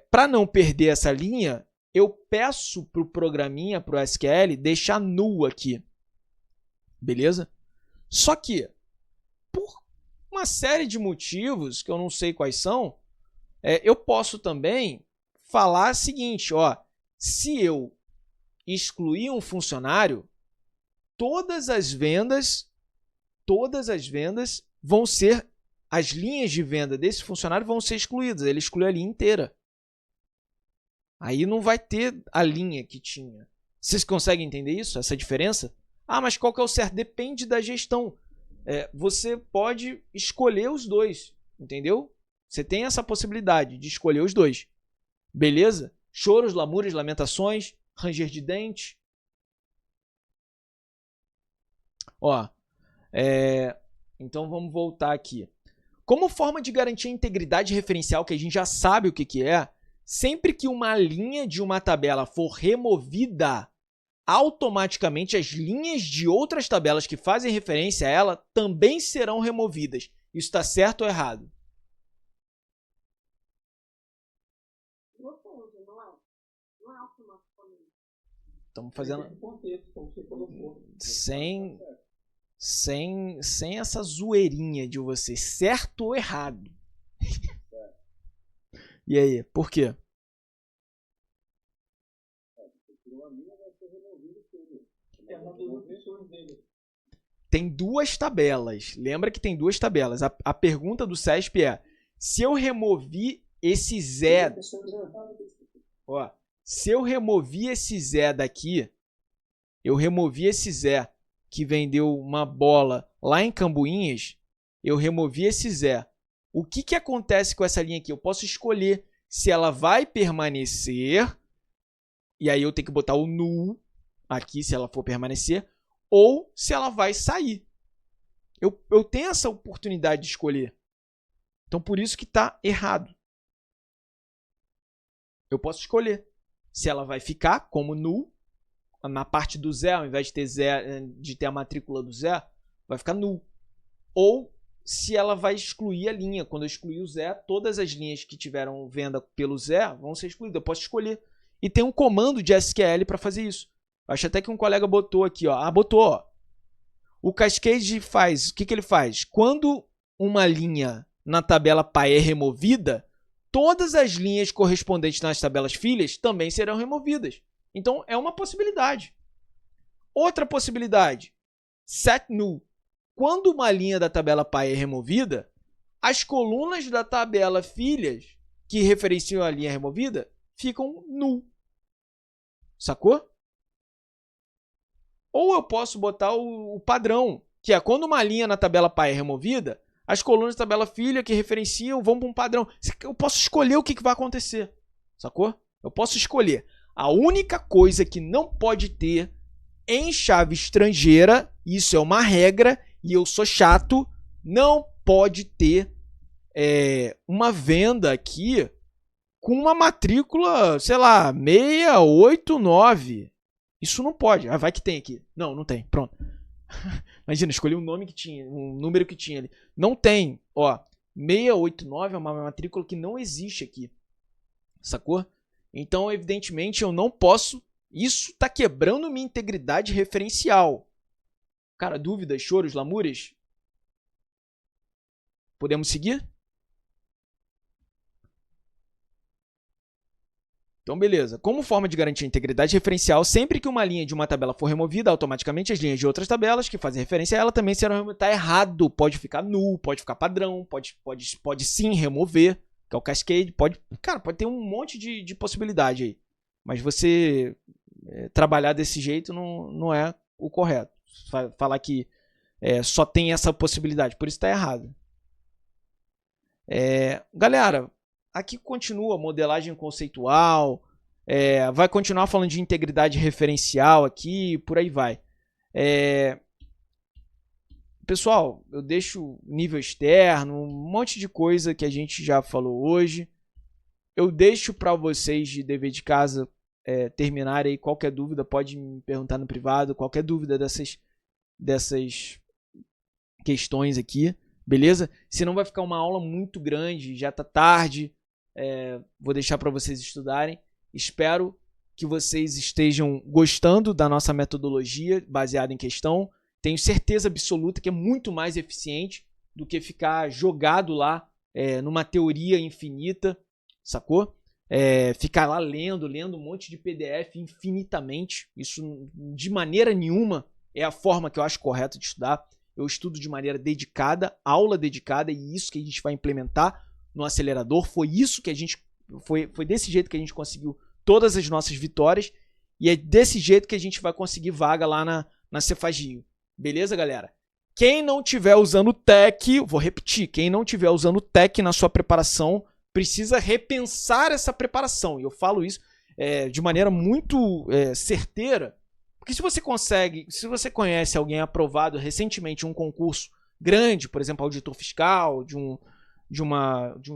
Para não perder essa linha, eu peço para o programinha, para o SQL, deixar null aqui. Beleza? Só que, por uma série de motivos, que eu não sei quais são, eu posso também falar o seguinte, ó, se eu excluir um funcionário, todas as vendas vão ser, as linhas de venda desse funcionário vão ser excluídas, ele exclui a linha inteira. Aí não vai ter a linha que tinha. Vocês conseguem entender isso? Essa diferença? Ah, mas qual que é o certo? Depende da gestão. Você pode escolher os dois, entendeu? Você tem essa possibilidade de escolher os dois. Beleza? Choros, lamúrias, lamentações, ranger de dente. Ó, então vamos voltar aqui. Como forma de garantir a integridade referencial, que a gente já sabe o que é, sempre que uma linha de uma tabela for removida, automaticamente as linhas de outras tabelas que fazem referência a ela também serão removidas. Isso está certo ou errado? Não é automaticamente. Estamos fazendo sem essa zoeirinha de você, certo ou errado. E aí, por quê? Tem duas tabelas. Lembra que tem duas tabelas. A pergunta do CESP é: se eu removi esse Zé. Ó, se eu removi esse Zé daqui, eu removi esse Zé que vendeu uma bola lá em Cambuinhas, eu removi esse Zé. O que acontece com essa linha aqui? Eu posso escolher se ela vai permanecer, e aí eu tenho que botar o null aqui se ela for permanecer, ou se ela vai sair. Eu tenho essa oportunidade de escolher. Então, por isso que está errado. Eu posso escolher se ela vai ficar como null, na parte do Zé, ao invés de ter a matrícula do Zé, vai ficar null. Ou se ela vai excluir a linha. Quando eu excluir o Zé, todas as linhas que tiveram venda pelo Zé vão ser excluídas. Eu posso escolher. E tem um comando de SQL para fazer isso. Acho até que um colega botou aqui, ó. Botou, ó. O Cascade faz, o que ele faz? Quando uma linha na tabela pai é removida, todas as linhas correspondentes nas tabelas filhas também serão removidas. Então, é uma possibilidade. Outra possibilidade, set null. Quando uma linha da tabela pai é removida, as colunas da tabela filhas que referenciam a linha removida ficam null. Sacou? Ou eu posso botar o padrão, que é quando uma linha na tabela pai é removida, as colunas da tabela filha que referenciam vão para um padrão. Eu posso escolher o que vai acontecer. Sacou? Eu posso escolher. A única coisa que não pode ter em chave estrangeira, isso é uma regra, e eu sou chato, não pode ter uma venda aqui com uma matrícula, sei lá, 689. Isso não pode. Vai que tem aqui. Não, não tem. Pronto. Imagina, escolhi um nome que tinha, um número que tinha ali. Não tem. Ó, 689 é uma matrícula que não existe aqui. Sacou? Então, evidentemente, eu não posso. Isso tá quebrando minha integridade referencial. Cara, dúvidas, choros, lamúrias? Podemos seguir? Então, beleza. Como forma de garantir a integridade referencial, sempre que uma linha de uma tabela for removida, automaticamente as linhas de outras tabelas que fazem referência a ela também serão removidas. Tá errado. Pode ficar null, pode ficar padrão, pode sim remover, que é o cascade. Cara, pode ter um monte de possibilidade aí. Mas você trabalhar desse jeito não é o correto. Falar que só tem essa possibilidade. Por isso tá errado. Galera, aqui continua a modelagem conceitual, vai continuar falando de integridade referencial aqui, por aí vai. Pessoal, eu deixo nível externo, um monte de coisa que a gente já falou hoje. Eu deixo para vocês de dever de casa terminarem aí. Qualquer dúvida pode me perguntar no privado, qualquer dúvida dessas questões aqui, beleza? Senão vai ficar uma aula muito grande, já tá tarde. Vou deixar para vocês estudarem. Espero que vocês estejam gostando da nossa metodologia baseada em questão. Tenho certeza absoluta que é muito mais eficiente do que ficar jogado lá numa teoria infinita, sacou? Ficar lá lendo um monte de PDF infinitamente. Isso de maneira nenhuma é a forma que eu acho correta de estudar. Eu estudo de maneira dedicada, aula dedicada, e isso que a gente vai implementar no acelerador. Foi desse jeito que a gente conseguiu todas as nossas vitórias, e é desse jeito que a gente vai conseguir vaga lá na Cefagio. Beleza, galera? Quem não tiver usando o TEC, vou repetir, quem não tiver usando o TEC na sua preparação, precisa repensar essa preparação. E eu falo isso de maneira muito certeira, porque se você conhece alguém aprovado recentemente em um concurso grande, por exemplo, auditor fiscal, de um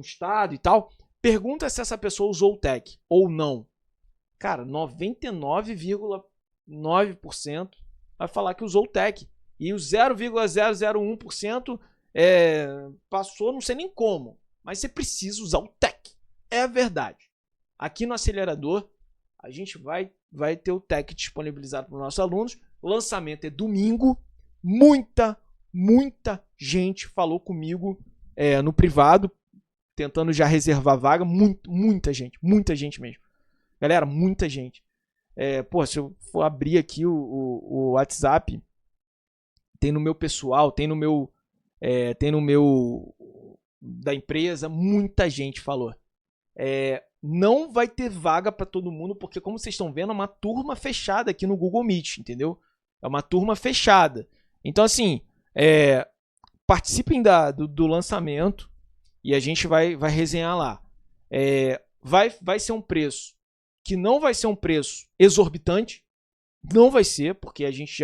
estado e tal, pergunta se essa pessoa usou o TEC ou não. Cara, 99,9% vai falar que usou o TEC. E o 0,001% passou, não sei nem como. Mas você precisa usar o TEC. É a verdade. Aqui no acelerador, a gente vai ter o TEC disponibilizado para os nossos alunos. O lançamento é domingo. Muita gente falou comigo no privado, tentando já reservar vaga. Muita gente mesmo. Galera, muita gente. Pô, se eu for abrir aqui o WhatsApp, tem no meu pessoal, tem no meu da empresa, muita gente falou. Não vai ter vaga para todo mundo, porque como vocês estão vendo, é uma turma fechada aqui no Google Meet, entendeu? É uma turma fechada. Então, assim, participem do lançamento e a gente vai resenhar lá. Vai ser um preço que não vai ser um preço exorbitante, não vai ser, porque a gente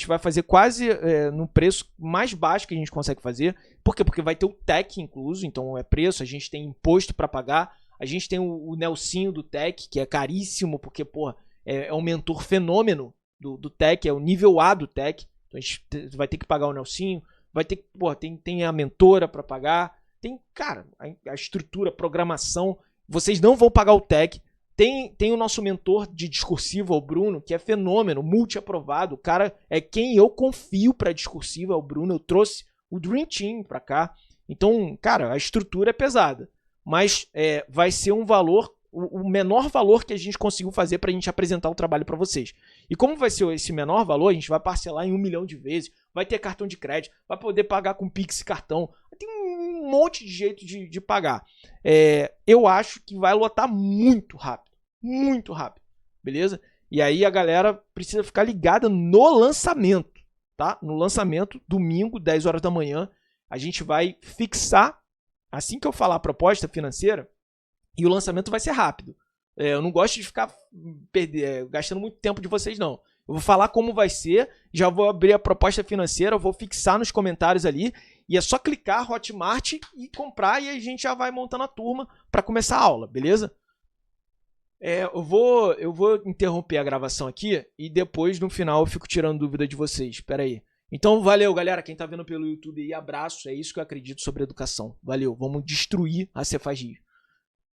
vai fazer quase no preço mais baixo que a gente consegue fazer. Por quê? Porque vai ter o TEC incluso, então é preço, a gente tem imposto para pagar, a gente tem o Nelsinho do TEC, que é caríssimo, porque porra, é um mentor fenômeno do TEC, é o nível A do TEC, então a gente vai ter que pagar o Nelsinho, vai ter que, porra, tem a mentora para pagar, tem, cara, a estrutura, a programação, vocês não vão pagar o TEC. Tem o nosso mentor de discursivo, o Bruno, que é fenômeno, multi-aprovado. O cara é quem eu confio para discursivo, é o Bruno. Eu trouxe o Dream Team para cá. Então, cara, a estrutura é pesada. Mas vai ser um valor, o menor valor que a gente conseguiu fazer para a gente apresentar o trabalho para vocês. E como vai ser esse menor valor, a gente vai parcelar em 1 milhão de vezes, vai ter cartão de crédito, vai poder pagar com Pix e cartão. Tem um monte de jeito de pagar. Eu acho que vai lotar muito rápido, beleza? E aí a galera precisa ficar ligada no lançamento, tá? No lançamento, domingo, 10 horas da manhã, a gente vai fixar, assim que eu falar a proposta financeira, e o lançamento vai ser rápido. Eu não gosto de ficar gastando muito tempo de vocês, não. Eu vou falar como vai ser, já vou abrir a proposta financeira, eu vou fixar nos comentários ali, e é só clicar Hotmart e comprar, e a gente já vai montando a turma para começar a aula, beleza? Eu vou interromper a gravação aqui e depois, no final, eu fico tirando dúvida de vocês. Espera aí. Então, valeu, galera. Quem tá vendo pelo YouTube aí, abraço. É isso que eu acredito sobre educação. Valeu. Vamos destruir a Cefagir.